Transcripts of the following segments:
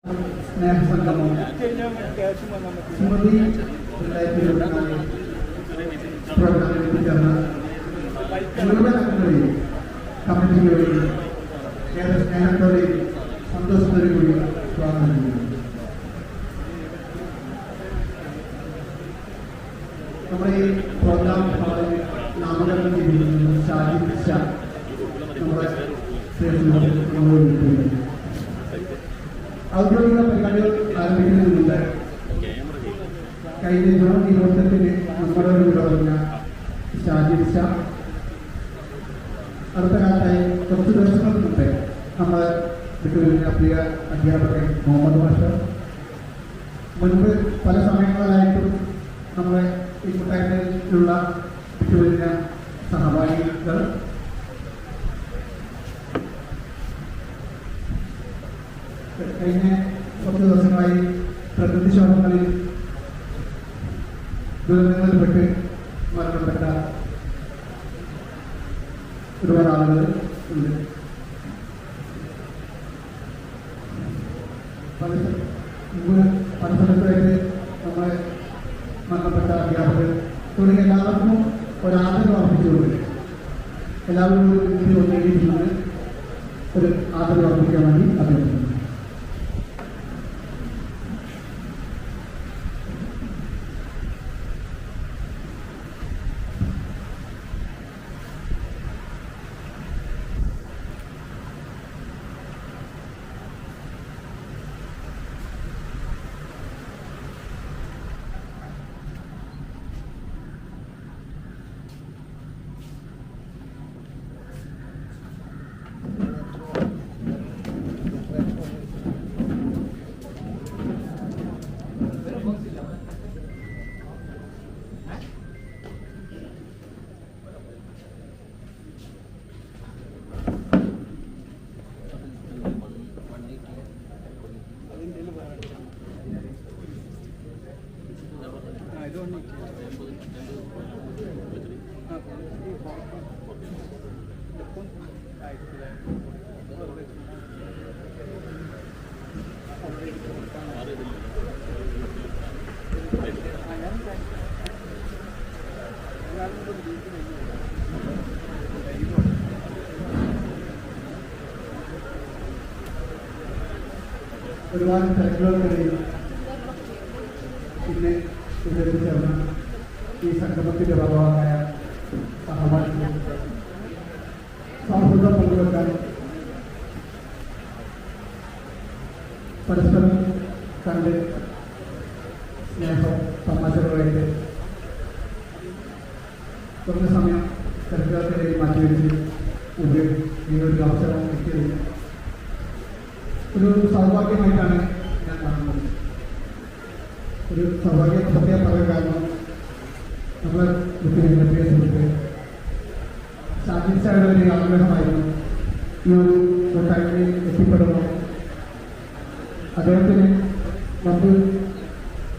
സ്നേഹസംഗമം സ്മൃതി 2024 പ്രോഗ്രാമിൽ ചേർന്ന മുഴുവൻ അംഗങ്ങളെയും കമ്മിറ്റികളെയും ഏറെ സ്നേഹത്തോടെയും സന്തോഷത്തോടെയും കൂടി സ്വാഗതം ചെയ്യുന്നു. നമ്മുടെ ഈ പ്രോഗ്രാം ഹാളിൽ നാമകരണം ചെയ്തിരിക്കുന്നത് ഷാജിദ് ഷാ നമ്മുടെ ഔദ്യോഗിക പരിപാടികൾ ആരംഭിക്കുന്നതിന് മുമ്പ് കഴിഞ്ഞ ജൂൺ 20 നമ്മളോട് പറഞ്ഞ ഷാജിദ് ഷാ അടുത്ത കാലത്തായി കുറച്ച് ദിവസങ്ങൾക്ക് മുമ്പേ നമ്മൾ വിട്ടുവരുന്ന പ്രിയ അധ്യാപകൻ മുഹമ്മദ് മാസ്റ്റർ മുൻപ് പല സമയങ്ങളിലായിട്ടും നമ്മളെ ഈ കൂട്ടായ്മയിലുള്ള വിട്ടുവരുന്ന സഹപാഠികൾ കഴിഞ്ഞ കുറച്ച് ദിവസങ്ങളായി പ്രകൃതിക്ഷോഭങ്ങളിൽ ദുരന്തങ്ങളിൽപ്പെട്ട് മരണപ്പെട്ട ഒരുപാട് ആളുകൾ ഉണ്ട്. പല സ്ഥലത്തായിട്ട് നമ്മളെ മരണപ്പെട്ട അധ്യാപകർ തുടങ്ങി എല്ലാവർക്കും ഒരാദരവ് അർപ്പിച്ചുകൊണ്ട് എല്ലാവരും നേടിയിട്ടുണ്ട്. ഒരു ആദരവ് അർപ്പിക്കാൻ വേണ്ടി അഭ്യർത്ഥിക്കുന്നു. ഒരുപാട് തിരക്കുകൾക്കിടയിൽ പിന്നെ ചേർന്ന ഈ സംഗമത്തിന്റെ ഭാഗമായ സഹപാഠികൾ സൗഹൃദം പങ്കുവെക്കാൻ പരസ്പരം കണ്ട് സ്നേഹം തമാശകളുമായിട്ട് കുറഞ്ഞ സമയം തിരക്കുകൾക്കിടയിൽ മാറ്റിവെച്ച് ഈ ഒരു അവസരം കിട്ടിയത് ഒരു സൗഭാഗ്യമായിട്ടാണ് ഞാൻ കാണുന്നത്. ഒരു സൗഭാഗ്യം സത്യം പറയാൻ കാരണം നമ്മൾ പ്രിയ സുഹൃത്ത് ഷാജിദ് ഷായുടെ ഒരു ആഗ്രഹമായിരുന്നു ഈ ഒരു കൂട്ടായ്മയിൽ എത്തിപ്പെടുമ്പോൾ അദ്ദേഹത്തിന് മുമ്പ്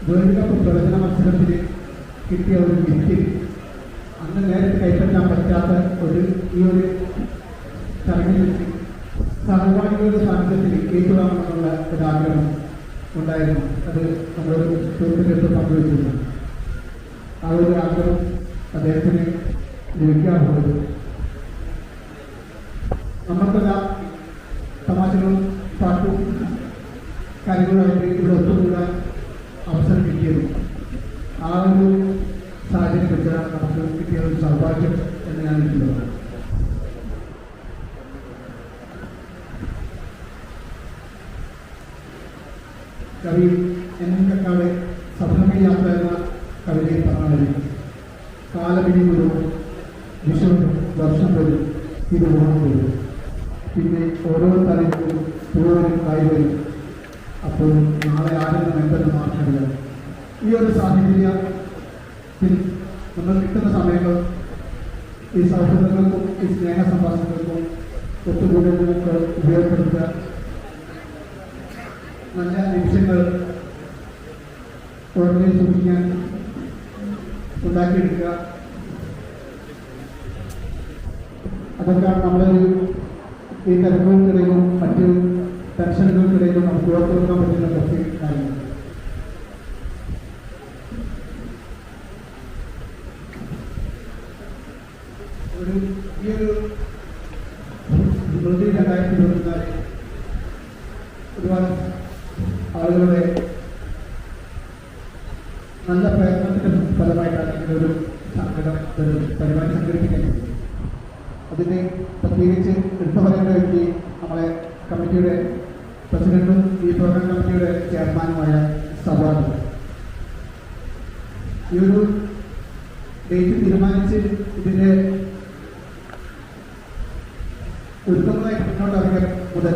വേൾഡ് കപ്പ് പ്രവചന മത്സരത്തിൽ കിട്ടിയ ഒരു ഗിഫ്റ്റ് അന്ന് നേരത്തെ കൈപ്പറ്റാൻ പറ്റാത്ത ഈ ഒരു ചടങ്ങിൽ വെച്ച് സഹപാഠികളുടെ സാന്നിധ്യത്തിൽ ഏറ്റുവാങ്ങണമെന്നുള്ള ഒരാഗ്രഹം ഉണ്ടായിരുന്നു. അത് നമ്മളൊരു സുഹൃത്തിനെടുത്ത് പങ്കുവെച്ചിരുന്നു. ആ ഒരു ആഗ്രഹം അദ്ദേഹത്തിന് ലഭിക്കാറുള്ളത് നമ്മൾക്കെല്ലാം തമാശകളും പാട്ടും കാര്യങ്ങളുമായിട്ട് ഇവിടെ ഒത്തുകൂടാൻ അവസരം കിട്ടിയതും ആ ഒരു സാഹചര്യം വെച്ചാൽ നമുക്ക് കിട്ടിയ ഒരു സൗഭാഗ്യം എന്ന് ഞാൻ ഇരിക്കുന്നത്. കവി എന്നക്കാട് സഫലമേ യാത്ര എന്ന കവിതയിൽ പറഞ്ഞാൽ കാലമിനി വരും, വിഷം വർഷം വരും, ഇത് ഓണം വരും, പിന്നെ ഓരോ തലത്തിലും പൂവനും കായ് വരും, അപ്പോൾ നാളെ ആരെങ്കിലും എന്തെന്ന് മാറ്റമില്ല. ഈ ഒരു സാഹചര്യത്തിൽ നമ്മൾ കിട്ടുന്ന സമയങ്ങൾ ഈ സൗഹൃദങ്ങൾക്കും ഈ സ്നേഹ സംഭാഷണങ്ങൾക്കും ഒത്തുകൂടലുകൾക്ക് ഉപയോഗപ്പെടുത്തുക, നല്ല നിമിഷങ്ങൾ ഓർമ്മയിൽ സൂക്ഷിക്കാൻ ഉണ്ടാക്കിയെടുക്കുക. അതൊക്കെയാണ് നമ്മളൊരു ഈ തിരക്കുകൾക്കിടയിലും മറ്റ് ടെൻഷനുകൾക്കിടയിലും നമുക്ക് ഓർത്തെടുക്കാൻ പറ്റുന്ന കുറച്ച് കാര്യങ്ങൾ. ഈ ഒരു 2024 ഒരുപാട് ആളുകളുടെ നല്ല പ്രയത്നത്തിന്റെ ഫലമായിട്ടാണ് ഇങ്ങനൊരു പരിപാടി സംഘടിപ്പിക്കുന്നത്. അതിന് പ്രത്യേകിച്ച് എടുത്തു പറയേണ്ട വ്യക്തി നമ്മളെ കമ്മിറ്റിയുടെ പ്രസിഡന്റും ഈ പ്രോഗ്രാം കമ്മിറ്റിയുടെ ചെയർമാനുമായ സവാദ്. ഈ ഒരു ഡേറ്റ് തീരുമാനിച്ച് ഇതിൻ്റെ ഒരുക്കങ്ങളായിട്ട് മുന്നോട്ട് ഇറങ്ങിയ മുതൽ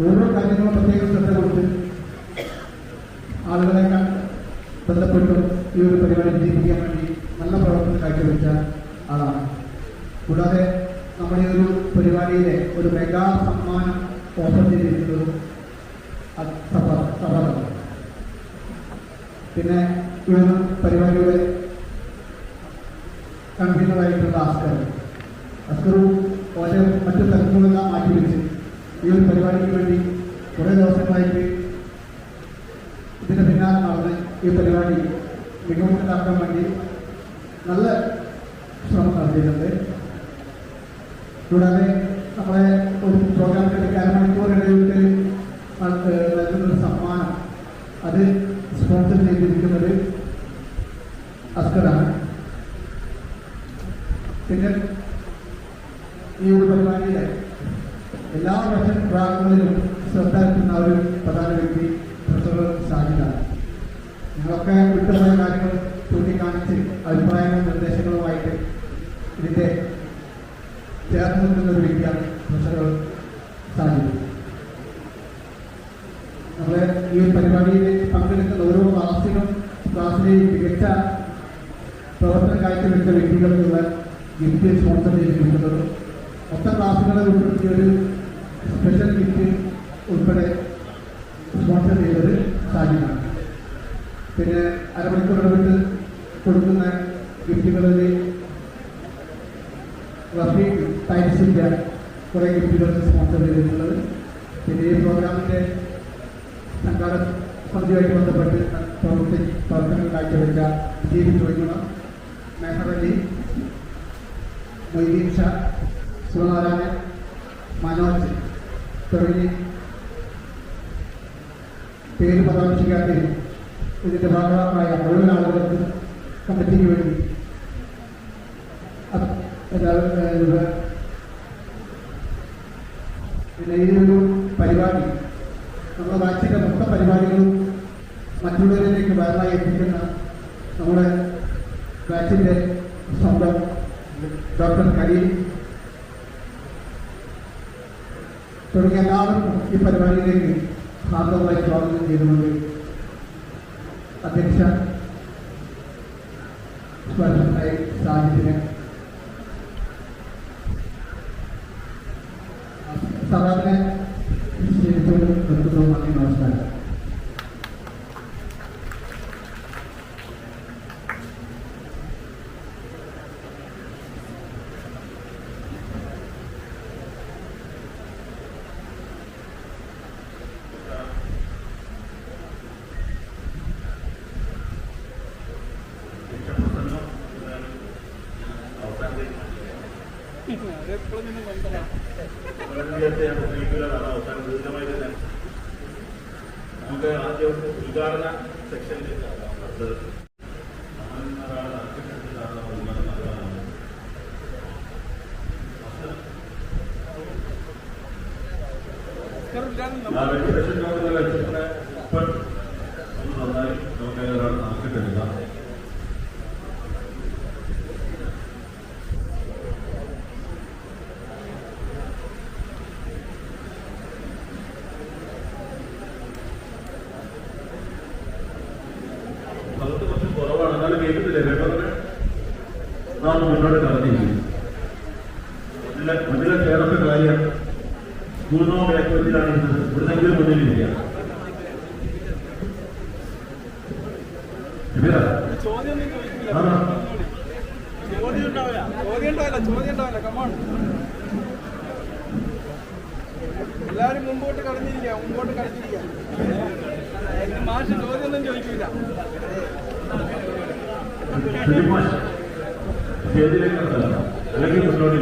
ഓരോ കാര്യങ്ങളും പ്രത്യേക ശ്രദ്ധ കൊടുത്ത് ആളുകളെ ബന്ധപ്പെട്ടും ഈ ഒരു പരിപാടി വിജയിപ്പിക്കാൻ വേണ്ടി നല്ല പ്രവർത്തനം കാഴ്ചവെച്ച ആളാണ്. കൂടാതെ നമ്മുടെ ഒരു പരിപാടിയിലെ ഒരു മെഗാ സമ്മാനം ഓഫർ ചെയ്തിരിക്കുന്നതും സഭാതം. പിന്നെ ഈ ഒരു പരിപാടിയുടെ കൺവീനറായിട്ടുള്ള അസ്കറും ഓരോ മറ്റു സ്ഥലങ്ങളെല്ലാം മാറ്റിവെച്ച് ഈ ഒരു പരിപാടിക്ക് വേണ്ടി കുറേ ദിവസങ്ങളായിട്ട് ഇതിൻ്റെ പിന്നാലെ നടന്ന് ഈ പരിപാടി മികവുണ്ടാക്കാൻ വേണ്ടി നല്ല ശ്രമം നടത്തിയിട്ടുണ്ട്. കൂടാതെ നമ്മളെ ഒരു പ്രോഗ്രാമിൻ്റെ അരമണിക്കൂറിടയിട്ട് നൽകുന്നൊരു സമ്മാനം അത് സ്പോൺസർ ചെയ്തിരിക്കുന്നത് അസ്കറാണ്. പിന്നെ ഈ ഒരു പരിപാടിയിലെ എല്ലാ ഭാഗങ്ങളിലും ശ്രദ്ധ എത്തുന്ന ഒരു പ്രധാന വ്യക്തി പ്രൊഫസർ ഷാജിദാണ്. നിങ്ങളൊക്കെ വിട്ടുപോയ കാര്യങ്ങൾ ചൂണ്ടിക്കാണിച്ച് അഭിപ്രായങ്ങളും നിർദ്ദേശങ്ങളുമായിട്ട് ഇതിൻ്റെ ചേർന്ന് നിൽക്കുന്ന ഒരു വ്യക്തിയാണ് പ്രൊഫസർ ഷാജിദ്. നമ്മളെ ഈ പരിപാടിയിൽ പങ്കെടുക്കുന്ന ഓരോ ക്ലാസ്സിലെയും മികച്ച പ്രവർത്തനം കാഴ്ചവെച്ച വ്യക്തികൾക്കുള്ള ഗിഫ്റ്റ് സ്പോൺസർ ചെയ്തിരിക്കുന്നത് മൊത്തം ക്ലാസ്സുകളെ ഉൾപ്പെടുത്തിയ ഒരു സ്പെഷ്യൽ ഗിഫ്റ്റ് ഉൾപ്പെടെ സ്പോൺസർ ചെയ്തത് ഷാജിദാണ്. പിന്നെ അരമണിക്കൂർ ഇടവിട്ട് കൊടുക്കുന്ന ഗിഫ്റ്റുകളിൽ റഫീഖ് ടൈംസിൻ്റെ കുറേ ഗിഫ്റ്റുകൾ സ്പോൺസർ ചെയ്തിട്ടുള്ളത്. പിന്നെ ഈ പ്രോഗ്രാമിൻ്റെ സംഘാടക സമിതിയുമായിട്ട് ബന്ധപ്പെട്ട് പ്രവർത്തനങ്ങൾ കാഴ്ചവെച്ച ജീവിച്ചുവയ്ക്കണം മെഹറലി, മൊയ്തീൻ ഷാ, സുനാരായണൻ, മനോജ് തുടങ്ങി പേര് പരാമർശിക്കാത്ത ഇതിൻ്റെ ഭാഗമായ മുഴുവൻ ആളുകൾക്ക് കമ്മിറ്റിക്ക് വേണ്ടി പിന്നെ ഈ ഒരു പരിപാടി നമ്മുടെ ബാച്ചിൻ്റെ മൊത്തം പരിപാടികളും മറ്റുള്ളവരിലേക്ക് വയറായി എത്തിക്കുന്ന നമ്മുടെ ബാച്ചിൻ്റെ സ്വന്തം ഡോക്ടർ കരീം തുടങ്ങിയ എല്ലാവർക്കും ഈ പരിപാടിയിലേക്ക് ഹാർദവമായി സ്വാഗതം ചെയ്തുകൊണ്ട് അധ്യക്ഷ സ്വാഗതനായി സാഹിത്യത്തിന് സഭാവിനെ ക്ഷണിച്ചുകൊണ്ട് നിർത്തുന്നു. നന്ദി, നമസ്കാരം. നമുക്ക് ആദ്യം ഉദ്ഘാടന സെക്ഷനിൽ നന്നായി നമുക്ക് ഒരാൾ നടത്തിട്ടെടുക്കാം. അതൊക്കെ കുറച്ച് കുറവാണ്, എന്നാലും കേൾക്കുന്നില്ലേ കേട്ടോ? നാം മുന്നോട്ട് കടന്നിരിക്കും. മുന്നിലെ ചേർത്ത കാര്യം സ്കൂളിനോ ബാക്ക്വെറ്റിലാണ് ഇരുന്നത്. ഇവിടുന്നെങ്കിലും മുന്നിലിരിക്കുക. ചോദ്യം ഉണ്ടാവില്ല. കമോൺ. എല്ലാരും മുമ്പോട്ട് കടന്നിരിക്കുക. മാഷ് ചോദ്യമൊന്നും ചോദിക്കില്ല. അല്ലെങ്കിൽ മുന്നോട്ട്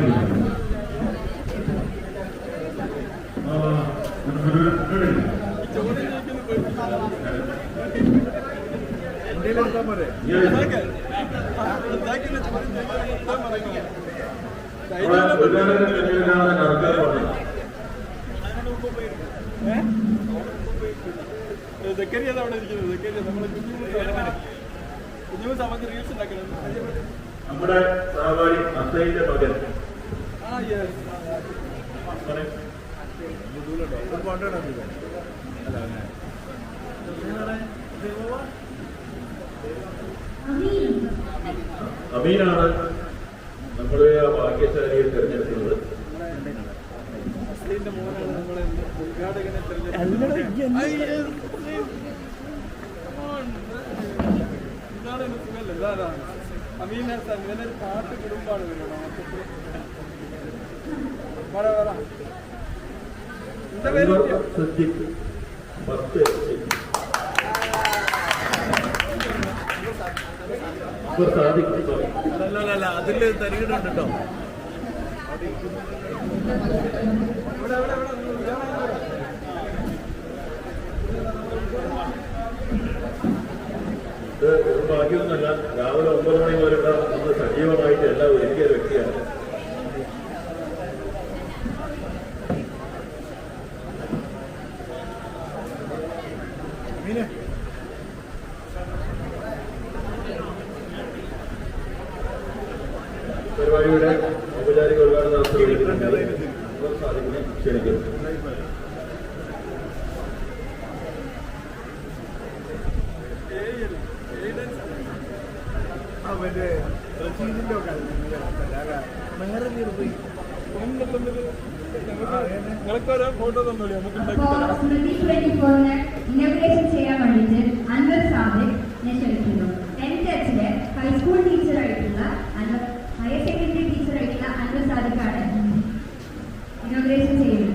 അവിടെ ഇരിക്കുന്നത് നമ്മളെ കുഞ്ഞു സമയത്ത് റീൽസ് ഉണ്ടാക്കണം. നമ്മുടെ സഹപാഠി അസൈന്റെ മകൻ അമീനാണ് നമ്മുടെ ഭാഗ്യശാലിയെ തെരഞ്ഞെടുക്കുന്നത്. മോനാണ് നമ്മളെ ഉദ്ഘാടകനെ തെരഞ്ഞെടുക്കുന്നത്. അമീൻ ഹസൻ ഇങ്ങനെ ഒരു പാട്ട് കുടുംബമാണ് വരുന്നത്. എന്താ പേര്? അല്ല അതില് തരികിടുണ്ട് കേട്ടോ. ഇത് ഭാഗ്യമൊന്നുമല്ല. രാവിലെ 9 മണി മുതൽ നമ്മൾ സജീവമായിട്ട് എല്ലാം ഒരുക്കിയ വ്യക്തിയാണ്. പരിപാടിയുടെ ഔപചാരിക ഉദ്ഘാടനം ക്ഷണിക്കുന്നു. ഫോട്ടോ തന്നോളി നമുക്ക് ഇനോഗ്രേഷൻ ചെയ്യാൻ വേണ്ടിയിട്ട് അൻവർ സാദിഖിനെ ക്ഷണിക്കുന്നു. 10th ഹൈസ്കൂൾ ടീച്ചറായിട്ടുള്ള ഹയർ സെക്കൻഡറി ടീച്ചറായിട്ടുള്ള അൻവർ സാദിഖാണ് ഇനോഗ്രേഷൻ ചെയ്യുന്നത്.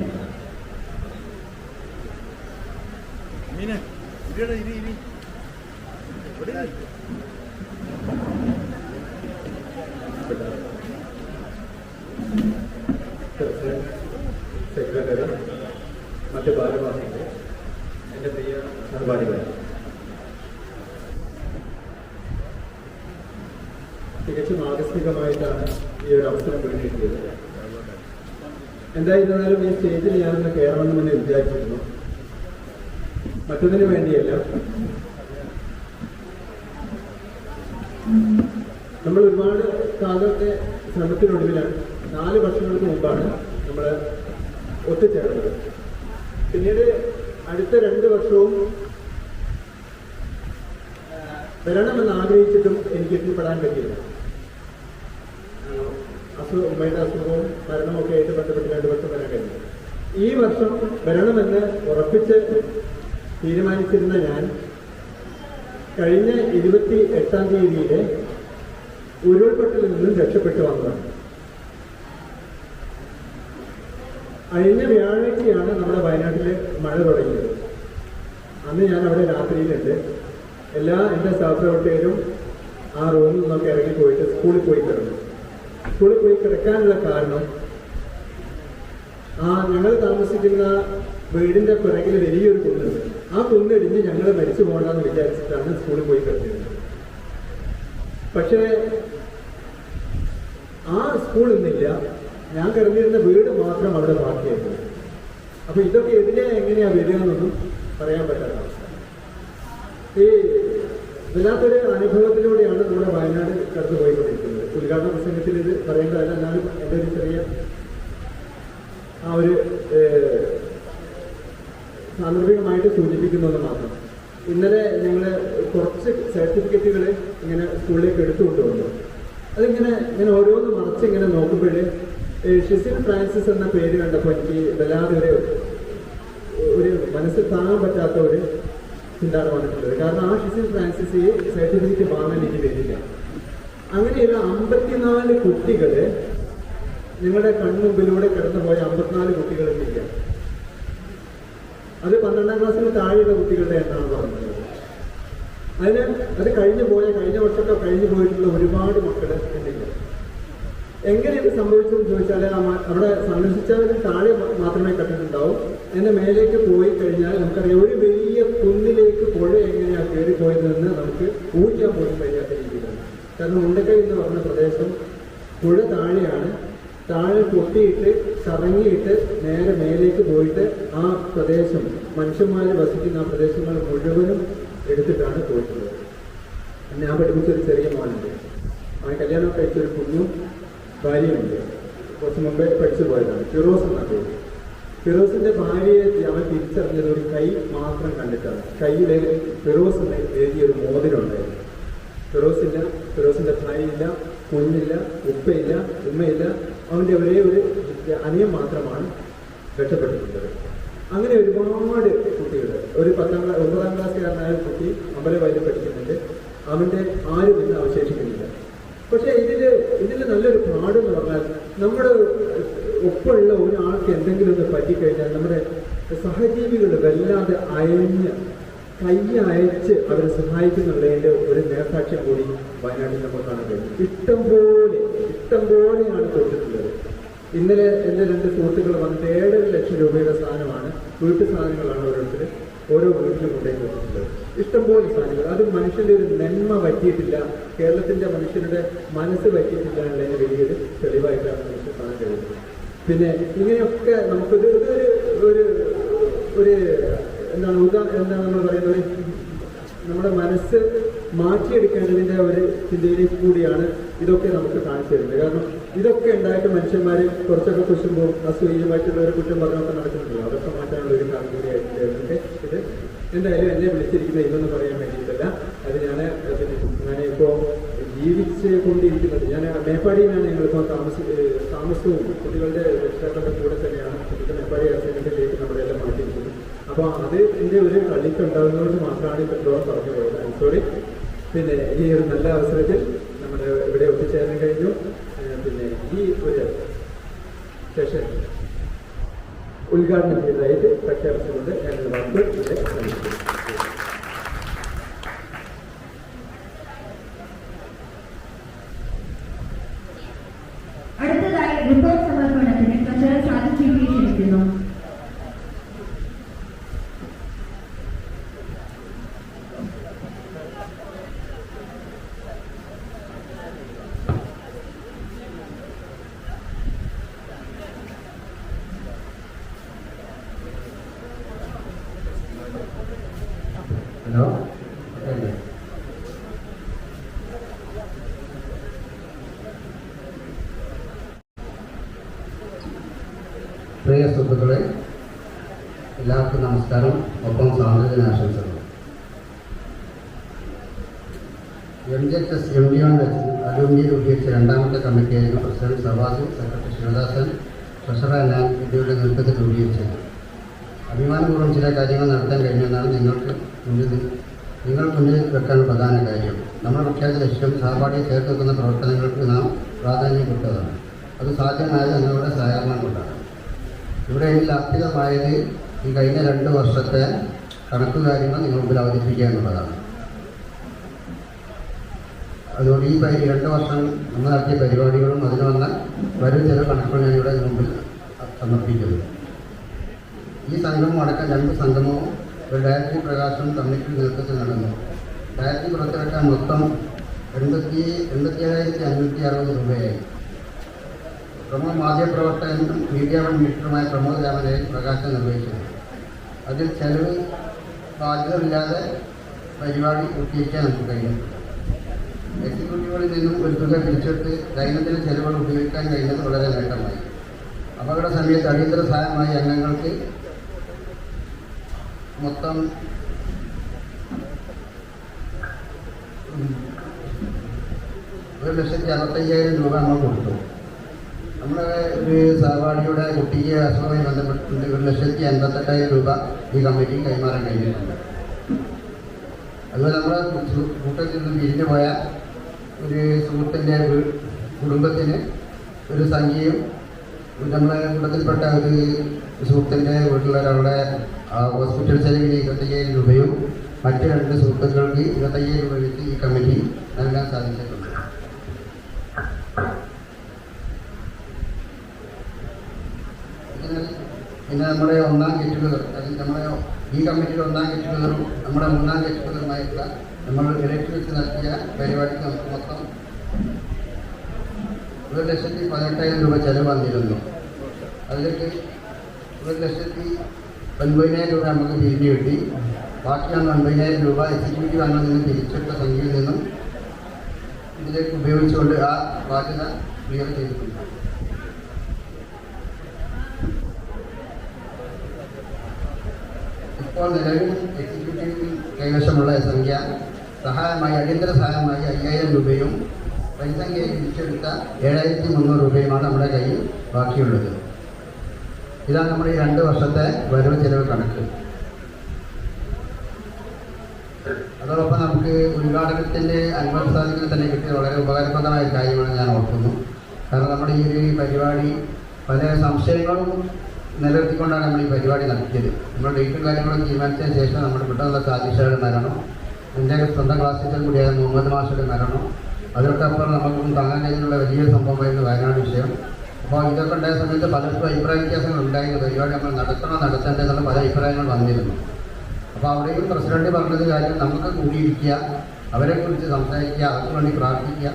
സെക്രട്ടറി, മറ്റ് ഭാരവാഹികൾ, എൻ്റെ പ്രിയ സഹപാഠികൾ, തികച്ചും ആകസ്മികമായിട്ടാണ് ഈ ഒരു അവസരം വേണ്ടിയിട്ടുള്ളത്. എന്തായിരുന്നാലും ഈ സ്റ്റേജിൽ ഞാനൊന്ന് കയറണമെന്ന് വിചാരിച്ചിരുന്നു. മറ്റൊന്നിനു വേണ്ടിയല്ല, നമ്മൾ ഒരുപാട് കാലത്തെ ശ്രമത്തിനൊടുവിലാണ് 4 വർഷങ്ങൾക്ക് മുമ്പാണ് നമ്മൾ ഒത്തുചേർന്നത്. പിന്നീട് അടുത്ത 2 വർഷവും വരണമെന്ന് ആഗ്രഹിച്ചിട്ടും എനിക്ക് എത്തിപ്പെടാൻ പറ്റിയില്ല. ഉമ്മയുടെ അസുഖവും മരണമൊക്കെ ആയിട്ട് ബന്ധപ്പെട്ട് 2 വർഷം വരാൻ കഴിഞ്ഞു. ഈ വർഷം വരണമെന്ന് ഉറപ്പിച്ച് തീരുമാനിച്ചിരുന്ന ഞാൻ കഴിഞ്ഞ 28-ാം തീയതിയിലെ ഉരുൾപൊട്ടലിൽ നിന്നും രക്ഷപ്പെട്ടു വന്നതാണ്. കഴിഞ്ഞ വ്യാഴാഴ്ചയാണ് നമ്മുടെ വയനാട്ടിൽ മഴ തുടങ്ങിയത്. അന്ന് ഞാൻ അവിടെ രാത്രിയിലുണ്ട്. എൻ്റെ സഹപ്രവർത്തകരും ആ റൂമിൽ നിന്നൊക്കെ ഇറങ്ങിപ്പോയിട്ട് സ്കൂളിൽ പോയി കിടന്നു. സ്കൂളിൽ പോയി കിടക്കാനുള്ള കാരണം, ഞങ്ങൾ താമസിക്കുന്ന വീടിൻ്റെ പിറകിൽ വലിയൊരു കുന്നുണ്ട്. ആ കുന്നിടിഞ്ഞ് ഞങ്ങൾ മരിച്ചു പോകണമെന്ന് വിചാരിച്ചിട്ടാണ് സ്കൂളിൽ പോയി കിടന്നത്. പക്ഷേ ആ സ്കൂൾ ഇന്നില്ല. ഞാൻ കിടന്നിരുന്ന വീട് മാത്രം അവിടെ ബാക്കിയായിരുന്നു. അപ്പൊ ഇതൊക്കെ എങ്ങനെയാ വരികയെന്നൊന്നും പറയാൻ പറ്റാത്ത അവസ്ഥ. ഈ വല്ലാത്തൊരു അനുഭവത്തിലൂടെയാണ് നമ്മുടെ വയനാട് കടന്നു പോയിക്കൊണ്ടിരിക്കുന്നത്. ഉദ്ഘാടന പ്രസംഗത്തിൽ ഇത് പറയേണ്ടതല്ല, എന്നാലും എൻ്റെ ഒരു ചെറിയ ആ ഒരു സാന്ദർഭികമായിട്ട് സൂചിപ്പിക്കുന്നത് മാത്രം. ഇന്നലെ ഞങ്ങൾ കുറച്ച് സർട്ടിഫിക്കറ്റുകൾ ഇങ്ങനെ സ്കൂളിലേക്ക് എടുത്തുകൊണ്ടുവന്നു. അതിങ്ങനെ ഓരോന്ന് മറച്ച് ഇങ്ങനെ നോക്കുമ്പോൾ ഷിസിൽ ഫ്രാൻസിസ് എന്ന പേര് കണ്ടപ്പോൾ എനിക്ക് വല്ലാതെ ഒരു മനസ്സിൽ താങ്ങാൻ പറ്റാത്ത ഒരു ചിന്താണ് വന്നിട്ടുള്ളത്. കാരണം ആ ഷിസിൽ ഫ്രാൻസിസ് ഈ സർട്ടിഫിക്കറ്റ് വാങ്ങാൻ എനിക്ക് വരില്ല. അങ്ങനെയുള്ള 54 കുട്ടികൾ, നിങ്ങളുടെ കൺമുമ്പിലൂടെ കടന്നുപോയ 54 കുട്ടികൾ ഇല്ല. അത് 12ാം ക്ലാസ്സിന് താഴെയുള്ള കുട്ടികളുടെ എണ്ണമാണ് പറഞ്ഞത്. അത് കഴിഞ്ഞ വർഷമൊക്കെ കഴിഞ്ഞു പോയിട്ടുള്ള ഒരുപാട് മക്കൾ ഉണ്ടെങ്കിൽ എങ്ങനെ ഇത് സംഭവിച്ചെന്ന് ചോദിച്ചാൽ അവിടെ സന്ദർശിച്ചവരിൽ താഴെ മാത്രമേ കണ്ടിട്ടുണ്ടാവും. എന്നെ മേലേക്ക് പോയി കഴിഞ്ഞാൽ നമുക്കറിയാം ഒരു വലിയ കുന്നിലേക്ക് പുഴ എങ്ങനെയാണ് കയറിപ്പോയതെന്ന് നമുക്ക് ഊഹിക്കാൻ പോലും കഴിയാത്ത രീതിയിലാണ്. കാരണം മുണ്ടക്കൈ എന്ന് പറഞ്ഞ പ്രദേശം പുഴ താഴെയാണ്. താഴെ പൊട്ടിയിട്ട് കറങ്ങിയിട്ട് നേരെ മേലേക്ക് പോയിട്ട് ആ പ്രദേശം മനുഷ്യന്മാർ വസിക്കുന്ന ആ പ്രദേശങ്ങൾ മുഴുവനും എടുത്തിട്ടാണ് പോയിട്ടുള്ളത്. ഞാൻ പഠിപ്പിച്ചൊരു ചെറിയ മോനുണ്ട്. അവൻ കല്യാണം കഴിച്ചൊരു കുഞ്ഞും ഭാര്യയുണ്ട്. കുറച്ച് മുമ്പേ പഠിച്ചു പോയതാണ്. ഫിറോസ് എന്നാണ് പേര്. ഫിറോസിന്റെ ഭാര്യയെ അവൻ തിരിച്ചറിഞ്ഞത് ഒരു കൈ മാത്രം കണ്ടിട്ടാണ്. കയ്യിലെ ഫിറോസ് എന്ന് എഴുതിയൊരു മോതിരം ഉണ്ടായിരുന്നു. ഫിറോസില്ല, ഫിറോസിന്റെ ഭാര്യയില്ല, കുഞ്ഞില്ല, ഉപ്പയില്ല, ഉമ്മയില്ല. അവൻ്റെ ഒരേ ഒരു അനിയൻ മാത്രമാണ് രക്ഷപ്പെട്ടിട്ടുള്ളത്. അങ്ങനെ ഒരുപാട് കുട്ടികൾ, ഒരു 9ാം ക്ലാസ്സുകാരനായ കുട്ടി അമ്പലവയലിൽ പഠിക്കുന്നുണ്ട്. അവൻ്റെ ആരും ഇന്ന് അവശേഷിക്കുന്നില്ല. പക്ഷേ ഇതിൽ നല്ലൊരു പാടെന്ന് പറഞ്ഞാൽ നമ്മുടെ ഒപ്പമുള്ള ഒരാൾക്ക് എന്തെങ്കിലും ഒന്ന് പറ്റിക്കഴിഞ്ഞാൽ നമ്മുടെ സഹജീവികൾ വല്ലാതെ കൈ അയച്ച് അവരെ സഹായിക്കുന്നുള്ളതിൻ്റെ ഒരു നേർസാക്ഷ്യം കൂടി വയനാട്ടിൽ നമുക്ക് കാണാൻ കഴിയും. ഇഷ്ടം പോലെയാണ് കൊടുത്തിട്ടുള്ളത്. ഇന്നലെ എൻ്റെ 2 സുഹൃത്തുക്കൾ വന്നിട്ട് 7 ലക്ഷം രൂപയുടെ സാധനമാണ്, വീട്ടു സാധനങ്ങളാണ് ഓരോ വീട്ടിലും കൊണ്ടേ കൊടുത്തിട്ടുള്ളത്. ഇഷ്ടംപോലെ സാധനങ്ങൾ. അത് മനുഷ്യൻ്റെ ഒരു നന്മ പറ്റിയിട്ടില്ല, കേരളത്തിൻ്റെ മനുഷ്യരുടെ മനസ്സ് പറ്റിയിട്ടില്ല എന്നുള്ളതിന് വലിയൊരു തെളിവായിട്ടാണ് നമുക്ക് കാണാൻ കഴിയുന്നത്. പിന്നെ ഇങ്ങനെയൊക്കെ നമുക്കൊരു എന്താണ് നമ്മൾ പറയുന്നത്, നമ്മുടെ മനസ്സ് മാറ്റിയെടുക്കേണ്ടതിൻ്റെ ഒരു ചിന്തയിലേക്ക് കൂടിയാണ് ഇതൊക്കെ നമുക്ക് കാണിച്ചു തരുന്നത്. കാരണം ഇതൊക്കെ ഉണ്ടായിട്ട് മനുഷ്യന്മാർ കുറച്ചൊക്കെ കുശുമ്പോൾ അസൂയമായിട്ടുള്ള ഒരു കുറ്റം പറഞ്ഞൊക്കെ നടക്കുന്നുണ്ടല്ലോ. അതൊക്കെ മാറ്റാനുള്ള ഒരു കാര്യം കൂടിയായിട്ട് ഇത് എന്തായാലും എന്നെ വിളിച്ചിരിക്കുന്ന ഇതൊന്നും പറയാൻ വേണ്ടിയിട്ടല്ല. അത് ഞാനിപ്പോൾ ജീവിച്ച് കൊണ്ടിരിക്കുന്നത് ഞാൻ മേപ്പാടിയിലാണ്. ഞങ്ങളിപ്പോൾ താമസവും കുട്ടികളുടെ രക്ഷാക്കളുടെ കൂടെ തന്നെയാണ്. കുട്ടികൾ മേപ്പാടി അസൈൻമെൻറ്റിലേക്ക് നമ്മളെല്ലാം മാറ്റിയിരിക്കുന്നത്. അപ്പോൾ അത് എൻ്റെ ഒരു കളിക്കുണ്ടാകുന്നതുകൊണ്ട് മാത്രമാണ് ഇപ്പോൾ പറഞ്ഞു പോയത്. സോറി. പിന്നെ ഈ ഒരു നല്ല അവസരത്തിൽ നമ്മുടെ ഇവിടെ ഒത്തുചേരാൻ കഴിഞ്ഞു. പിന്നെ ഈ ഒരു സെഷൻ ഉദ്ഘാടനം ചെയ്തതായിട്ട് പ്രഖ്യാപിച്ചുകൊണ്ട് ഞാൻ വാക്ക് ഇവിടെ ശ്രമിക്കുന്നു. അടുത്തതായി റിപ്പോർട്ട് സമർപ്പണത്തിന് ട്രഷറർ സാദിഖ് ക്ഷണിക്കുന്നു. ഹലോ, പ്രിയ സുഹൃത്തുക്കളെ, എല്ലാവർക്കും നമസ്കാരം. ഒപ്പം സ്വാതന്ത്ര്യദിനാശംസകൾ. MJHS അലൂമിനി രൂപീകരിച്ച 2ാമത്തെ കമ്മിറ്റിയായിരുന്നു പ്രസിഡന്റ് സർവാസി, സെക്രട്ടറി ശിവദാസൻ, ട്രഷറർ ഞാൻ എന്നിവരുടെ നേതൃത്വത്തിൽ രൂപീകരിച്ചത്. അഭിമാനപൂർവ്വം ചില കാര്യങ്ങൾ നടത്താൻ കഴിഞ്ഞെന്നാണ് നിങ്ങൾ മുന്നിൽ വെക്കാൻ പ്രധാന കാര്യം. നമ്മുടെ പ്രഖ്യാപിത ലക്ഷ്യം സഹപാഠിയെ ചേർത്ത് വെക്കുന്ന പ്രവർത്തനങ്ങൾക്ക് നാം പ്രാധാന്യം കൊടുത്തതാണ്. അത് സാധ്യമായത് നിങ്ങളുടെ സഹകരണം കൊണ്ടാണ്. ഇവിടെ ലാഭ്യമായത് ഈ കഴിഞ്ഞ 2 വർഷത്തെ കണക്കുകാര്യങ്ങൾ നിങ്ങൾ മുമ്പിൽ അവതരിപ്പിക്കുക എന്നുള്ളതാണ്. അതുകൊണ്ട് ഈ 2 വർഷം നമ്മൾ നടത്തിയ പരിപാടികളും അതിന് വന്ന വരും ചില കണക്കുകൾ ഞാൻ ഇവിടെ മുമ്പിൽ സമർപ്പിക്കുന്നു. ഈ സംഗമം അടക്കം 2 സംഗമവും ഒരു ഡയറക്ടറി പ്രകാശനം കമ്മിറ്റിയുടെ നേതൃത്വത്തിൽ നടന്നു. ഡയറക്ടറി പുറത്തിറക്കാൻ മൊത്തം 87,560 രൂപയായി. പ്രമുഖ മാധ്യമപ്രവർത്തകനും മീഡിയ വൺ മീറ്ററുമായ പ്രമോദ് രാമനെ പ്രകാശനം നിർവഹിച്ചത്. അതിൽ ചെലവ് ബാധ്യതയില്ലാതെ പരിപാടി പൂർത്തീകരിക്കാൻ നമുക്ക് കഴിയും. എക്സിക്യൂട്ടീവുകളിൽ നിന്നും ഒരു തുക പിരിച്ചെടുത്ത് ദൈനംദിന ചെലവുകൾ ഉപയോഗിക്കാൻ കഴിയുന്നത് വളരെ നേട്ടമായി. അപകട സമയത്ത് അടിയന്തര സഹായമായി അംഗങ്ങൾക്ക് മൊത്തം 1,65,000 രൂപ നമ്മൾ കൊടുത്തു. നമ്മുടെ ഒരു സഹപാഠിയുടെ കുട്ടിക്ക് അസുഖവുമായി ബന്ധപ്പെട്ടിട്ടുണ്ട്. 1,58,000 രൂപ ഈ കമ്മിറ്റിക്ക് കൈമാറാൻ കഴിഞ്ഞിട്ടുണ്ട്. അതുപോലെ നമ്മുടെ കൂട്ടത്തിൽ നിന്ന് പിരിഞ്ഞു പോയ ഒരു സുഹൃത്തിൻ്റെ കുടുംബത്തിന് ഒരു സംഖ്യയും നമ്മളെ കൂട്ടത്തിൽപ്പെട്ട ഒരു സുഹൃത്തിൻ്റെ വീട്ടിലുള്ള ഒരാളുടെ ഹോസ്പിറ്റൽ ചെലവിന് 25,000 രൂപയും മറ്റ് 2 സുഹൃത്തുക്കൾക്ക് 25,000 രൂപ വെച്ച് ഈ കമ്മിറ്റി നൽകാൻ സാധിച്ചിട്ടുണ്ട്. പിന്നെ നമ്മുടെ 1ാം ഗെറ്റ് ടുഗദർ, അതിൽ നമ്മുടെ ഈ കമ്മിറ്റിയുടെ 1ാം ഗെറ്റ് ടുഗദറും നമ്മുടെ 3ാം ഗെറ്റ് ടുഗദറുമായിട്ടുള്ള നമ്മൾ ഇലക്ട് വെച്ച് നടത്തിയ പരിപാടിക്ക് നമുക്ക് മൊത്തം 1,18,000 രൂപ ചെലവ് വന്നിരുന്നു. അതിലേക്ക് 1,90,000 രൂപ നമുക്ക് പിരിഞ്ഞു കിട്ടി. ബാക്കിയാണ് 90,000 രൂപ എക്സിക്യൂട്ടീവ് അംഗങ്ങളിൽ നിന്ന് പിരിച്ചെടുത്ത സംഖ്യയിൽ നിന്നും ഇതിലേക്ക് ഉപയോഗിച്ചുകൊണ്ട് ആ ബാധ്യത ക്ലിയർ ചെയ്തിട്ടുണ്ട്. ഇപ്പോൾ നിലവിൽ എക്സിക്യൂട്ടീവ് കൈവശമുള്ള സംഖ്യ സഹായമായി അടിയന്തര സഹായമായി 5,000 രൂപയും പരിസംഖ്യയിൽ പിരിച്ചെടുത്ത 7,300 രൂപയുമാണ് നമ്മുടെ കയ്യിൽ ബാക്കിയുള്ളത്. ഇതാണ് നമ്മുടെ ഈ 2 വർഷത്തെ വരവ് ചെലവ് കണക്ക്. അതോടൊപ്പം നമുക്ക് ഉദ്ഘാടനത്തിൻ്റെ അൻവർ സാദിഖിന് തന്നെ കിട്ടിയ വളരെ ഉപകാരപ്രദമായ കാര്യമാണ് ഞാൻ ഓർക്കുന്നു. കാരണം നമ്മുടെ ഈ ഒരു പരിപാടി പല സംശയങ്ങളും നിലനിർത്തിക്കൊണ്ടാണ് നമ്മൾ ഈ പരിപാടി നടത്തിയത്. നമ്മൾ ഡേറ്റും കാര്യങ്ങളും തീരുമാനിച്ചതിന് ശേഷം നമ്മുടെ പെട്ടെന്നുള്ള സാദിഷയുടെ മരണം, എൻ്റെ സ്വന്തം ക്ലാസ് ടീച്ചർ കൂടിയായ മുഹമ്മദ് മാഷയുടെ മരണം, അതൊക്കെ അപ്പുറം നമുക്കൊന്നും താങ്ങാൻ കഴിയുന്നുള്ള വലിയൊരു സംഭവമായിരുന്നു വയനാട് വിഷയം. അപ്പോൾ ഇതൊക്കെ ഉണ്ടായ സമയത്ത് പലർക്കും അഭിപ്രായ വ്യത്യാസങ്ങൾ ഉണ്ടായിരുന്നു. പരിപാടി നമ്മൾ നടത്തേണ്ടതെന്നുള്ള പല അഭിപ്രായങ്ങൾ വന്നിരുന്നു. അപ്പോൾ അവിടെയും പ്രസിഡന്റ് പറഞ്ഞത് കാര്യം നമുക്ക് കൂടിയിരിക്കുക, അവരെക്കുറിച്ച് സംസാരിക്കുക, അവർക്ക് വേണ്ടി പ്രാർത്ഥിക്കുക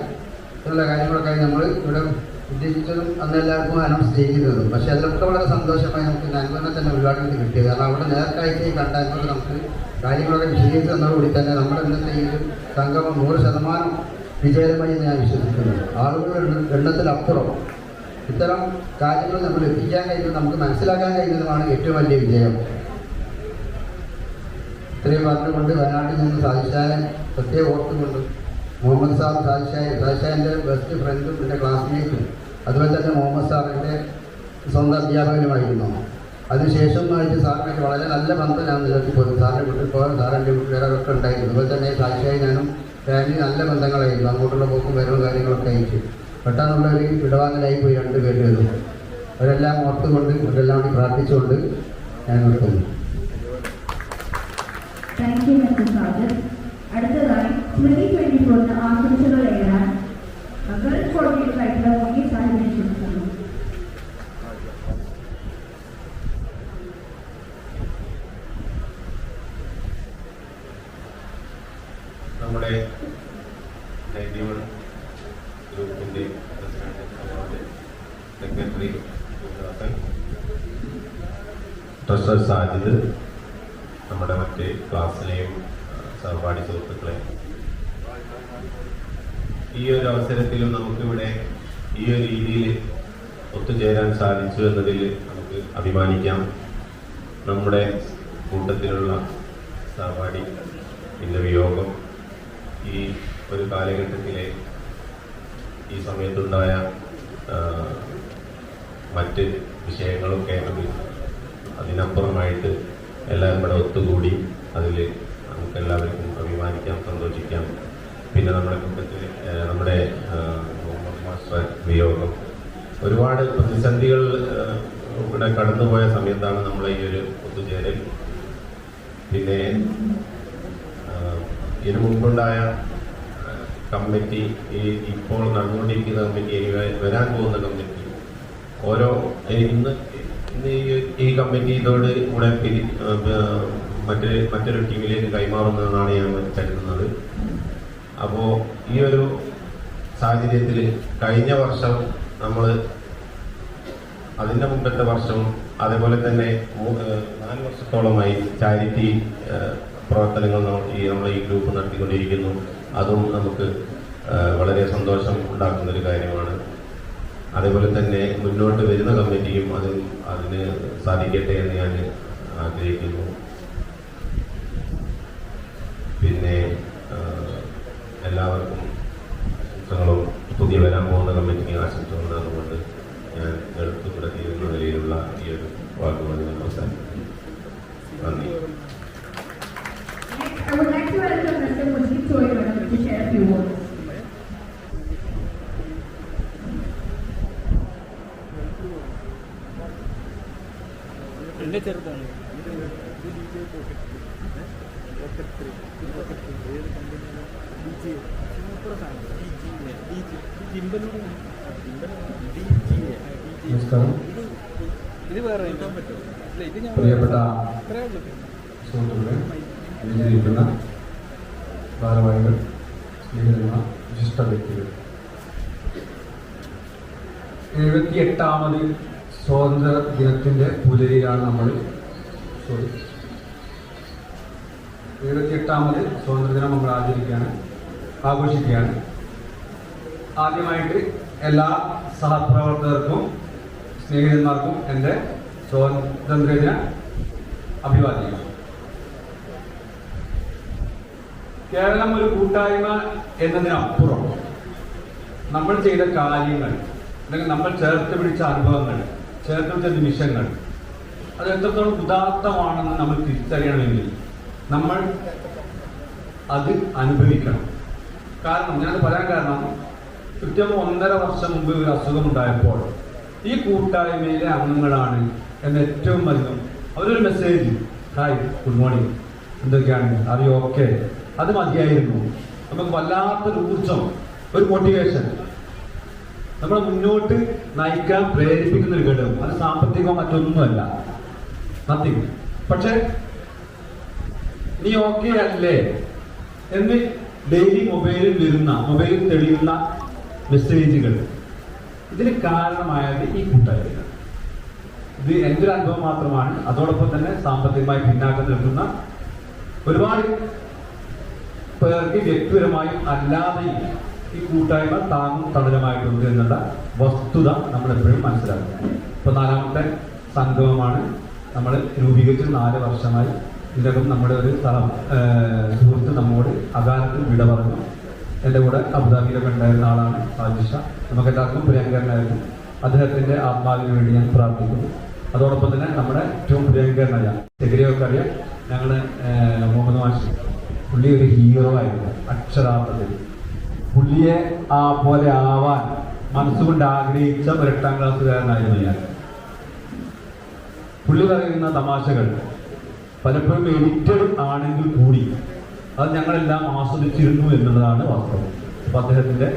എന്നുള്ള കാര്യങ്ങളൊക്കെ നമ്മൾ ഇവിടെ ഉദ്ദേശിച്ചതും അന്ന് എല്ലാവർക്കും അനൗൺസ് ചെയ്തിരുന്നതും. പക്ഷേ അതിലൊക്കെ വളരെ സന്തോഷമായി നമുക്ക് നന്മനെ തന്നെ ഉദ്ഘാടനത്തിൽ കിട്ടിയത്. കാരണം അവിടെ നേർക്കാഴ്ചയിൽ കണ്ടാൽ നമുക്ക് കാര്യങ്ങളൊക്കെ വിശദീകരിച്ച് തന്നതോടുകൂടി തന്നെ നമ്മുടെ ഇന്നത്തെ ഈ ഒരു സംഗമം 100% വിജയകരമായി ഞാൻ വിശ്വസിക്കുന്നു. ആളുകളുടെ എണ്ണത്തിലപ്പുറം ഇത്തരം കാര്യങ്ങൾ നമ്മൾ എത്തിക്കാൻ കഴിയുന്നത്, നമുക്ക് മനസ്സിലാക്കാൻ കഴിയുന്നതുമാണ് ഏറ്റവും വലിയ വിജയം. ഇത്രയും പറഞ്ഞുകൊണ്ട് വയനാട്ടിൽ നിന്ന് സാദിഷായെ പ്രത്യേകം ഓർത്തുകൊണ്ട് മുഹമ്മദ് സാർ സാദിഷായൻ്റെ ബെസ്റ്റ് ഫ്രണ്ടും എൻ്റെ ക്ലാസ്മേറ്റും അതുപോലെ തന്നെ മുഹമ്മദ് സാറിൻ്റെ സ്വന്തം അധ്യാപകനുമായിരുന്നു. അതിനുശേഷമായിട്ട് സാറിനൊക്കെ വളരെ നല്ല ബന്ധം ഞാൻ നിലനിർത്തിപ്പോയി. സാറിൻ്റെ വീട്ടിൽ പോകാൻ സാറിൻ്റെ വീട്ടുകാരൊക്കെ ഉണ്ടായിരുന്നു. അതുപോലെ തന്നെ സാദിഷായി ഞാനും ഫാമിലി നല്ല ബന്ധങ്ങളായിരുന്നു. അങ്ങോട്ടുള്ള പോക്കും വരവും കാര്യങ്ങളൊക്കെ ആയിട്ട് പെട്ടെന്നുള്ളൊരു ഇടവാങ്ങലായി പോയി 2 പേരും. അവരെല്ലാം ഓർത്തുകൊണ്ട് അവരെല്ലാം വേണ്ടി പ്രാർത്ഥിച്ചുകൊണ്ട് ഞാൻ നിർത്തുന്നു. Thank you mister Sadiq. അടുത്തതായി 2024 ആശംസകൾ എഴുതാൻ ഗൾഫ് കോർഡിനേറ്റർ ആയിട്ടുള്ള മുഖ്യ സാഹിബിനെ ക്ഷണിക്കുന്നു. നമ്മുടെ 91 ഗ്രൂപ്പിൻ്റെ പ്രസിഡന്റ് സെക്രട്ടറി ട്രഷറർ സാജിദ്, നമ്മുടെ മറ്റ് ക്ലാസ്സിലെയും സഹപാഠി സുഹൃത്തുക്കളെ, ഈ ഒരു അവസരത്തിലും നമുക്കിവിടെ ഈ ഒരു രീതിയിൽ ഒത്തുചേരാൻ സാധിച്ചു എന്നതിൽ നമുക്ക് അഭിമാനിക്കാം. നമ്മുടെ കൂട്ടത്തിലുള്ള സഹപാഠി ഇതിൻ്റെ വിയോഗം ഈ ഒരു കാലഘട്ടത്തിലെ ഈ സമയത്തുണ്ടായ മറ്റ് വിഷയങ്ങളൊക്കെ അതിനപ്പുറമായിട്ട് എല്ലാവരും ഇവിടെ ഒത്തുകൂടി അതിൽ നമുക്കെല്ലാവർക്കും അഭിമാനിക്കാം, സന്തോഷിക്കാം. പിന്നെ നമ്മുടെ കൂട്ടത്തിൽ നമ്മുടെ മുഹമ്മദ് മാസ്റ്റർ വിയോഗം, ഒരുപാട് പ്രതിസന്ധികൾ ഇവിടെ കടന്നുപോയ സമയത്താണ് നമ്മളെ ഈ ഒരു ഒത്തുചേരൽ. പിന്നെ ഇതിനു മുമ്പുണ്ടായ കമ്മിറ്റി, ഇപ്പോൾ നടന്നുകൊണ്ടിരിക്കുന്ന കമ്മിറ്റി, ഇനി വരാൻ പോകുന്ന കമ്മിറ്റി, ഓരോ ഇന്ന് ഈ കമ്മിറ്റി ഇതോട് കൂടെ മറ്റൊരു ടീമിലേക്ക് കൈമാറുന്നതെന്നാണ് ഞാൻ കരുതുന്നത്. അപ്പോൾ ഈ ഒരു സാഹചര്യത്തിൽ കഴിഞ്ഞ വർഷം നമ്മൾ, അതിൻ്റെ മുമ്പത്തെ വർഷം, അതേപോലെ തന്നെ 4 വർഷത്തോളമായി ചാരിറ്റി പ്രവർത്തനങ്ങൾ നമ്മൾ ഈ ഗ്രൂപ്പ് നടത്തിക്കൊണ്ടിരിക്കുന്നു. അതും നമുക്ക് വളരെ സന്തോഷം ഉണ്ടാക്കുന്നൊരു കാര്യമാണ്. അതേപോലെ തന്നെ മുന്നോട്ട് വരുന്ന കമ്മിറ്റിയും അതിന് സാധിക്കട്ടെ എന്ന് ഞാൻ ആഗ്രഹിക്കുന്നു. പിന്നെ എല്ലാവർക്കും ആശംസകളും പുതിയ വരാൻ പോകുന്ന കമ്മിറ്റിക്ക് ആശംസകൾ നേർന്നുകൊണ്ട് ഞാൻ എടുത്തുകൂടെ തീരുന്ന നിലയിലുള്ള ഈ ഒരു വാക്കുകൾ ഞാൻ അവസാനിപ്പിക്കുന്നു. നന്ദി. I would like to welcome Mr. Mujib Soiman to share a few words. നമസ്കാരം. പ്രിയപ്പെട്ട സുഹൃത്തുക്കളെ, ഇതിലിരിക്കുന്ന ഭാരവാഹികൾ, സ്നേഹിതന്മാർ, വിശിഷ്ട വ്യക്തികൾ, 78ാമത് സ്വാതന്ത്ര്യ ദിനത്തിൻ്റെ പുലരിയാണ് നമ്മൾ 78ാമത് സ്വാതന്ത്ര്യദിനം നമ്മൾ ആഘോഷിക്കുകയാണ്. ആദ്യമായിട്ട് എല്ലാ സഹപ്രവർത്തകർക്കും സ്നേഹിതന്മാർക്കും എൻ്റെ സ്വാതന്ത്ര്യദിന അഭിവാദ്യങ്ങൾ. കേരളം ഒരു കൂട്ടായ്മ എന്നതിനപ്പുറം നമ്മൾ ചെയ്ത കാര്യങ്ങൾ, അല്ലെങ്കിൽ നമ്മൾ ചേർത്ത് പിടിച്ച അനുഭവങ്ങൾ, ചേർത്ത് പിടിച്ച നിമിഷങ്ങൾ, അത് എത്രത്തോളം ഉദാത്തമാണെന്ന് നമ്മൾ തിരിച്ചറിയണമെങ്കിൽ നമ്മൾ അത് അനുഭവിക്കണം. കാരണം ഞാനത് പറയാൻ കാരണം, കൃത്യം 1.5 വർഷം മുമ്പ് ഒരു അസുഖമുണ്ടായപ്പോൾ ഈ കൂട്ടായ്മയിലെ അംഗങ്ങളാണ് എന്ന് ഏറ്റവും അധികം അവരൊരു മെസ്സേജ്, ഹായ്, ഗുഡ് മോർണിംഗ്, എന്തൊക്കെയാണ്, അത് ഓക്കെ, അത് മതിയായിരുന്നു. നമുക്ക് വല്ലാത്തൊരു ഊർജം, ഒരു മോട്ടിവേഷൻ, നമ്മളെ മുന്നോട്ട് നയിക്കാൻ പ്രേരിപ്പിക്കുന്ന ഒരു ഘടകം. അത് സാമ്പത്തികമോ മറ്റൊന്നുമല്ല, നത്തിങ്. പക്ഷെ നീ ഓക്കെ അല്ലേ എന്ന് ഡെയിലി മൊബൈലിൽ തെളിയുന്ന മെസ്സേജുകൾ, ഇതിന് കാരണമായത് ഈ കൂട്ടായ്മ. ഇത് എൻ്റെ ഒരു അനുഭവം മാത്രമാണ്. അതോടൊപ്പം തന്നെ സാമ്പത്തികമായി പിന്നാക്കം നിൽക്കുന്ന ഒരുപാട് പേർക്ക് വ്യക്തിപരമായും അല്ലാതെയും ഈ കൂട്ടായ്മ താങ്ങും തണലുമായിട്ടുണ്ട് എന്നുള്ള വസ്തുത നമ്മളെപ്പോഴും മനസ്സിലാക്കുക. ഇപ്പോൾ 4ാമത്തെ സംഗമമാണ് നമ്മൾ രൂപീകരിച്ച് 4 വർഷമായി. ഇതിനകം നമ്മുടെ ഒരു സുഹൃത്ത് നമ്മോട് അകാലത്തിൽ വിട പറഞ്ഞു. എൻ്റെ കൂടെ അബുദാബിയിലൊക്കെ ഉണ്ടായിരുന്ന ആളാണ് ആദിഷ. നമുക്കെല്ലാവർക്കും പ്രിയങ്കരനായിരുന്നു. അദ്ദേഹത്തിൻ്റെ ആത്മാവിന് വേണ്ടി ഞാൻ പ്രാർത്ഥിക്കുന്നു. അതോടൊപ്പം തന്നെ നമ്മുടെ ഏറ്റവും പ്രിയങ്കരനായ ചെഗരിയൊക്കെ അറിയാം, ഞങ്ങൾ മുഹമ്മദ് മാഷി, പുള്ളി ഒരു ഹീറോ ആയിരുന്നു അക്ഷരാർത്ഥത്തിൽ. പുള്ളിയെ ആ പോലെ ആവാൻ മനസ്സുകൊണ്ട് ആഗ്രഹിച്ച ഒരു 8ാം ക്ലാസ്സുകാരനായിരുന്നു ഞാൻ. പുള്ളി പറയുന്ന തമാശകൾ പലപ്പോഴും എഡിറ്റഡ് ആണെങ്കിൽ കൂടി അത് ഞങ്ങളെല്ലാം ആസ്വദിച്ചിരുന്നു എന്നുള്ളതാണ് വാസ്തവം. അപ്പോൾ അദ്ദേഹത്തിൻ്റെ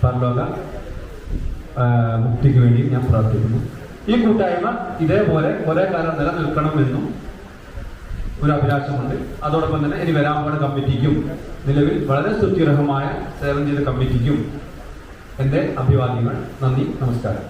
പരലോക മുക്തിക്ക് വേണ്ടി ഞാൻ പ്രാർത്ഥിക്കുന്നു. ഈ കൂട്ടായ്മ ഇതേപോലെ കുറേ കാലം നിലനിൽക്കണമെന്നും ഒരു അഭിലാഷമുണ്ട്. അതോടൊപ്പം തന്നെ ഇനി വരാൻ പോകുന്ന കമ്മിറ്റിക്കും, നിലവിൽ വളരെ സുത്യർഹമായ സേവനം ചെയ്ത കമ്മിറ്റിക്കും എൻ്റെ അഭിവാദ്യങ്ങൾ. നന്ദി, നമസ്കാരം.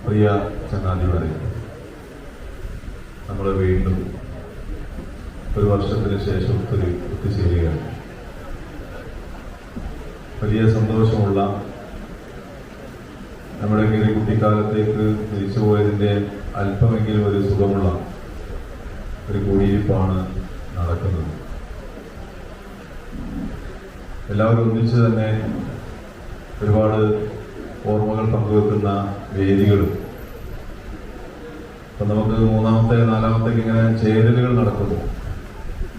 പ്രിയ ചങ്ങാതിമാരെ, നമ്മൾ വീണ്ടും ഒരു വർഷത്തിന് ശേഷം ഒത്തുചേരുകയാണ്. വലിയ സന്തോഷമുള്ള, നമ്മുടെ ഈ കുട്ടിക്കാലത്തേക്ക് തിരിച്ചു പോയതിൻ്റെ അല്പമെങ്കിലും ഒരു സുഖമുള്ള ഒരു കൂടിയിരിപ്പാണ് നടക്കുന്നത്. എല്ലാവരും ഒന്നിച്ച് തന്നെ ഒരുപാട് ഓർമ്മകൾ പങ്കുവെക്കുന്ന വേദികളും, ഇപ്പം നമുക്ക് 3ാമത്തെ 4ാമത്തേക്ക് ഇങ്ങനെ ചേരലുകൾ നടക്കുന്നു.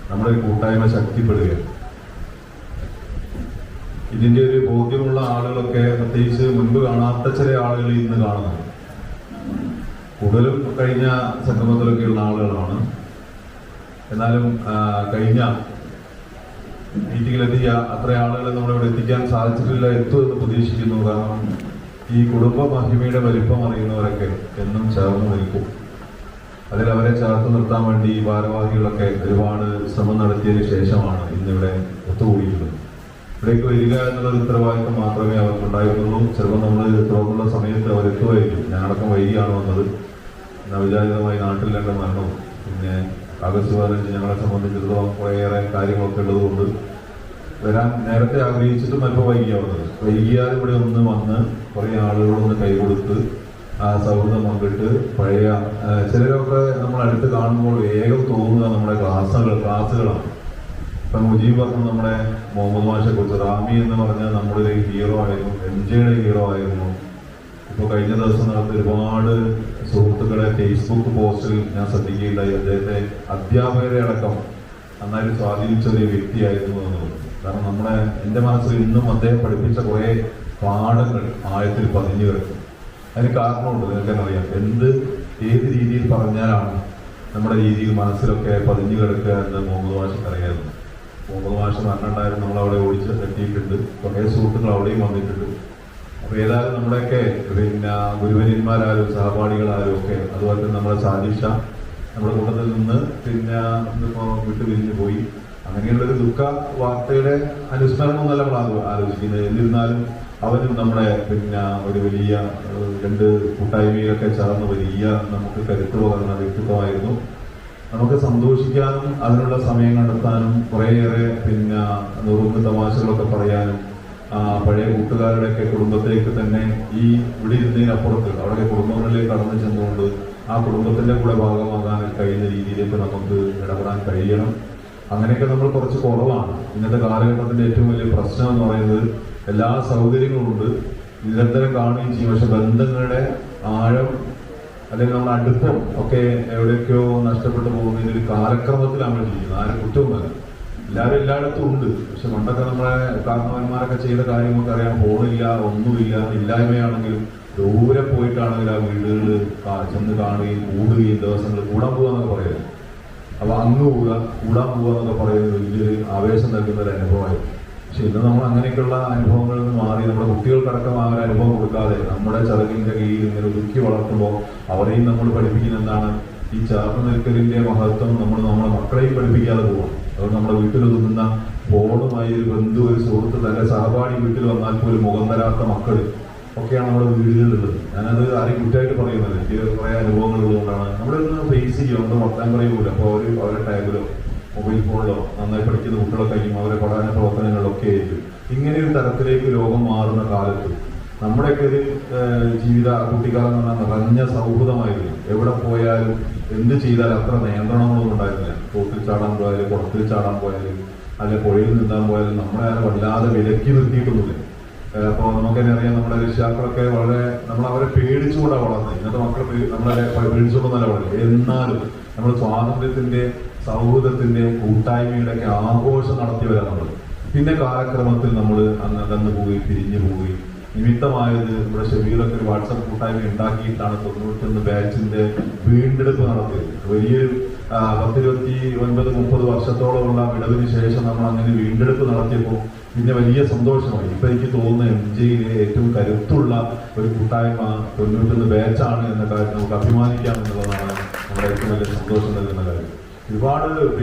നമ്മുടെ കൂട്ടായ്മ ശക്തിപ്പെടുകയാണ്. ഇതിൻ്റെ ഒരു ബോധ്യമുള്ള ആളുകളൊക്കെ, പ്രത്യേകിച്ച് മുൻപ് കാണാത്ത ചില ആളുകൾ ഇന്ന് കാണുന്നുണ്ട്. കൂടുതലും കഴിഞ്ഞ സംഗമത്തിലൊക്കെയുള്ള ആളുകളാണ്. എന്നാലും കഴിഞ്ഞ മീറ്റിങ്ങിലെത്തിയ അത്ര ആളുകളെ നമ്മളിവിടെ എത്തിക്കാൻ സാധിച്ചിട്ടില്ല, എത്തുമെന്ന് പ്രതീക്ഷിക്കുന്നു. കാരണം ഈ കുടുംബ മഹിമയുടെ വലിപ്പം അറിയുന്നവരൊക്കെ എന്നും ചേർന്ന് നിൽക്കും. അതിൽ അവരെ ചേർത്ത് നിർത്താൻ വേണ്ടി ഈ ഭാരവാഹികളൊക്കെ ഒരുപാട് ശ്രമം നടത്തിയതിനു ശേഷമാണ് ഇന്നിവിടെ ഒത്തുകൂടിയിട്ടുള്ളത്. ഇവിടേക്ക് വരിക എന്നുള്ളൊരു ഉത്തരവാദിത്വം മാത്രമേ അവർക്കുണ്ടായിരുന്നുള്ളൂ. ചിലപ്പോൾ നമ്മൾ തുറന്നുള്ള സമയത്ത് അവരെത്തുമായിരിക്കും. ഞാനടക്കം വൈകിയാണ് വന്നത്. അവിചാരിതമായി നാട്ടിൽ 2 മരണവും, പിന്നെ ആഗസ്റ്റ് 15 ഞങ്ങളെ സംബന്ധിച്ചിടത്തോളം കുറേയേറെ കാര്യങ്ങളൊക്കെ ഉള്ളതുകൊണ്ട് വരാൻ നേരത്തെ ആഗ്രഹിച്ചിട്ടും അല്പം വൈകിയാവുന്നത്. വൈകിയാൽ ഇവിടെ ഒന്ന് വന്ന് കുറേ ആളുകളൊന്ന് കൈകൊടുത്ത് ആ സൗഹൃദം പങ്കിട്ട് പഴയ ചിലരൊക്കെ നമ്മൾ അടുത്ത് കാണുമ്പോൾ വേഗം തോന്നുക നമ്മുടെ ക്ലാസ്സുകളാണ്. ഇപ്പം മുജീബ് പറഞ്ഞു നമ്മുടെ മുഹമ്മദ് മാഷെ കുറിച്ച്, റാമി എന്ന് പറഞ്ഞാൽ നമ്മുടെ ഒരു ഹീറോ ആയിരുന്നു, MJയുടെ ഹീറോ ആയിരുന്നു. ഇപ്പോൾ കഴിഞ്ഞ ദിവസം നടത്തിയ ഒരുപാട് സുഹൃത്തുക്കളെ ഫേസ്ബുക്ക് പോസ്റ്റിൽ ഞാൻ ശ്രദ്ധിക്കുകയുണ്ടായി. അദ്ദേഹത്തെ അധ്യാപകരെ അടക്കം നന്നായിട്ട് സ്വാധീനിച്ച ഒരു വ്യക്തിയായിരുന്നു എന്നുള്ളത്. കാരണം എൻ്റെ മനസ്സിൽ ഇന്നും അദ്ദേഹം പഠിപ്പിച്ച കുറേ പാഠങ്ങൾ ആഴത്തിൽ പതിഞ്ഞു കിടക്കും. അതിന് കാരണമുണ്ട്, നിങ്ങൾക്കെന്നറിയാം. ഏത് രീതിയിൽ പറഞ്ഞാലാണ് നമ്മുടെ രീതിയിൽ മനസ്സിലൊക്കെ പതിഞ്ഞു കിടക്കുക എന്ന് മുഹമ്മദ് മാഷക്ക് അറിയായിരുന്നു. മുഹമ്മദ് മാഷ് പറഞ്ഞിട്ടുണ്ടായിരുന്നു, നമ്മളവിടെ ഓടിച്ച് എത്തിയിട്ടുണ്ട്, കുറേ സുഹൃത്തുക്കൾ അവിടെയും വന്നിട്ടുണ്ട്. അപ്പോൾ ഏതായാലും നമ്മുടെയൊക്കെ ഗുരുവര്യന്മാരാരും സഹപാഠികളാരും ഒക്കെ, അതുപോലെ തന്നെ നമ്മുടെ സാദിഷ നമ്മുടെ കൂട്ടത്തിൽ നിന്ന് ഇന്നിപ്പോൾ വിട്ടുപിരിഞ്ഞു പോയി. അങ്ങനെയുള്ളൊരു ദുഃഖ വാർത്തയുടെ അനുസ്മരണമൊന്നല്ല നമ്മൾ ആലോചിക്കുന്നത്. എന്നിരുന്നാലും അവരും നമ്മുടെ ഒരു വലിയ 2 കൂട്ടായ്മയിലൊക്കെ ചേർന്ന് വലിയ നമുക്ക് കരുത്ത് പകർന്ന വ്യക്തിത്വമായിരുന്നു. നമുക്ക് സന്തോഷിക്കാനും അതിനുള്ള സമയം കണ്ടെത്താനും കുറേയേറെ നുറുങ്ങ് തമാശകളൊക്കെ പറയാനും പഴയ കൂട്ടുകാരുടെയൊക്കെ കുടുംബത്തേക്ക് തന്നെ ഇവിടെ ഇരുന്നതിനപ്പുറത്ത് അവരുടെ കുടുംബങ്ങളിലേക്ക് കടന്നു ചെന്നുകൊണ്ട് ആ കുടുംബത്തിന്റെ കൂടെ ഭാഗമാകാൻ കഴിയുന്ന രീതിയിലേക്ക് നമുക്ക് ഇടപെടാൻ കഴിയണം. അങ്ങനെയൊക്കെ നമ്മൾ കുറച്ച് കുറവാണ്. ഇന്നത്തെ കാലഘട്ടത്തിന്റെ ഏറ്റവും വലിയ പ്രശ്നം എന്ന് പറയുന്നത് എല്ലാ സൗകര്യങ്ങളും ഉണ്ട്, നിരന്തരം കാണുകയും ചെയ്യും. പക്ഷെ ബന്ധങ്ങളുടെ ആഴം അല്ലെങ്കിൽ നമ്മുടെ അടുപ്പം ഒക്കെ എവിടെയൊക്കെയോ നഷ്ടപ്പെട്ടു പോകുന്നതിന് ഒരു കാലക്രമത്തിലാണ് നമ്മൾ ചെയ്യുന്നത്. ആരും കുറ്റവുമല്ല, എല്ലാവരും എല്ലായിടത്തും ഉണ്ട്. പക്ഷെ പണ്ടൊക്കെ നമ്മളെ കാരണവന്മാരൊക്കെ ചെയ്ത കാര്യങ്ങളൊക്കെ അറിയാം. ഫോണില്ല, ഒന്നുമില്ല, ഇല്ലായ്മയാണെങ്കിലും ദൂരെ പോയിട്ടാണെങ്കിൽ ആ വീടുകൾ ചെന്ന് കാണുകയും കൂടുകയും ദിവസങ്ങൾ കൂടാൻ പോകാന്നൊക്കെ പറയുന്നത്. അപ്പൊ അങ്ങ് കൂടാൻ പോകാന്നൊക്കെ പറയുന്നത് വലിയൊരു ആവേശം നൽകുന്ന ഒരു അനുഭവമായിരുന്നു. പക്ഷെ ഇന്ന് നമ്മൾ അങ്ങനെയൊക്കെയുള്ള അനുഭവങ്ങളിൽ നിന്ന് മാറി നമ്മുടെ കുട്ടികൾക്കടക്കം ആ ഒരു അനുഭവം കൊടുക്കാതെ നമ്മുടെ ചെറുകിന്റെ കീഴിൽ ഇങ്ങനെ ഒതുക്കി വളർത്തുമ്പോൾ അവരെയും നമ്മൾ പഠിപ്പിക്കുന്ന എന്താണ്, ഈ ചേർന്ന് നിൽക്കലിന്റെ മഹത്വം നമ്മുടെ മക്കളെയും പഠിപ്പിക്കാതെ പോകാം. അതുകൊണ്ട് നമ്മുടെ വീട്ടിലൊതുങ്ങുന്ന ഫോണുമായി ഒരു ബന്ധു, ഒരു സുഹൃത്ത്, തന്റെ സഹപാഠി വീട്ടിൽ വന്നാൽ പോലും മുഖം തരാത്ത മക്കൾ ഒക്കെയാണ് നമ്മുടെ വീടുകളിലുള്ളത്. ഞാനത് ആരെയും കുറ്റമായിട്ട് പറയുന്നത്, എനിക്ക് കുറേ അനുഭവങ്ങൾ ഉള്ളതുകൊണ്ടാണ്. നമ്മളൊന്ന് ഫേസ് ചെയ്യും, ഒന്നും വർത്താൻ പറയൂല. അപ്പോൾ അവരുടെ ടാബിലോ മൊബൈൽ ഫോണിലോ നന്നായി പഠിക്കുന്ന കുട്ടികളൊക്കെ ആയിരിക്കും, അവരെ പഠന പ്രവർത്തനങ്ങളിലൊക്കെ ആയിരിക്കും. ഇങ്ങനെ ഒരു തരത്തിലേക്ക് ലോകം മാറുന്ന കാലത്ത് നമ്മുടെയൊക്കെ ഒരു കുട്ടിക്കാലം എന്ന് പറഞ്ഞാൽ നിറഞ്ഞ സൗഹൃദമായിരുന്നു. എവിടെ പോയാലും എന്ത് ചെയ്താലും അത്ര നിയന്ത്രണങ്ങളൊന്നും ഉണ്ടായിരുന്നില്ല. തോട്ടിൽ ചാടാൻ പോയാലും കുളത്തിൽ ചാടാൻ പോയാലും അല്ലെങ്കിൽ പുഴയിൽ നീന്താൻ പോയാലും നമ്മളെ ആരും വല്ലാതെ വിലക്കി നിർത്തിയിട്ടൊന്നുമില്ല. അപ്പോൾ നമുക്കെന്നെ അറിയാം, നമ്മുടെ രക്ഷിതാക്കളൊക്കെ വളരെ അവരെ പേടിച്ചുകൊണ്ടാണ് വളർന്നത്. ഇന്നത്തെ മക്കൾ നമ്മളെ പേടിച്ചുകൊണ്ടൊന്നല്ല വളരുന്നത്. എന്നാലും നമ്മൾ സ്വാതന്ത്ര്യത്തിന്റെ, സൗഹൃദത്തിന്റെ, കൂട്ടായ്മയുടെ ഒക്കെ ആഘോഷം നടത്തിയവരാണ് നമ്മൾ. പിന്നെ കാലക്രമത്തിൽ നമ്മൾ അകന്നു പോവുകയും പിരിഞ്ഞു പോവുകയും നിമിത്തമായത് ഇവിടെ ഷെബീറൊക്കെ ഒരു വാട്സപ്പ് കൂട്ടായ്മ ഉണ്ടാക്കിയിട്ടാണ് 91 ബാച്ചിന്റെ വീണ്ടെടുപ്പ് നടത്തിയത്. വലിയൊരു 10-29-30 വർഷത്തോളമുള്ള വിടവിന് ശേഷം നമ്മൾ അങ്ങനെ വീണ്ടെടുപ്പ് നടത്തിയപ്പോൾ പിന്നെ വലിയ സന്തോഷമായി. ഇപ്പൊ എനിക്ക് തോന്നുന്ന MJയിലെ ഏറ്റവും കരുത്തുള്ള ഒരു കൂട്ടായ്മ 91 ബാച്ചാണ് എന്ന കാര്യം നമുക്ക് അഭിമാനിക്കാം എന്നുള്ളതാണ് നമ്മുടെ ഏറ്റവും വലിയ സന്തോഷം നൽകുന്ന കാര്യം. ഒരുപാട്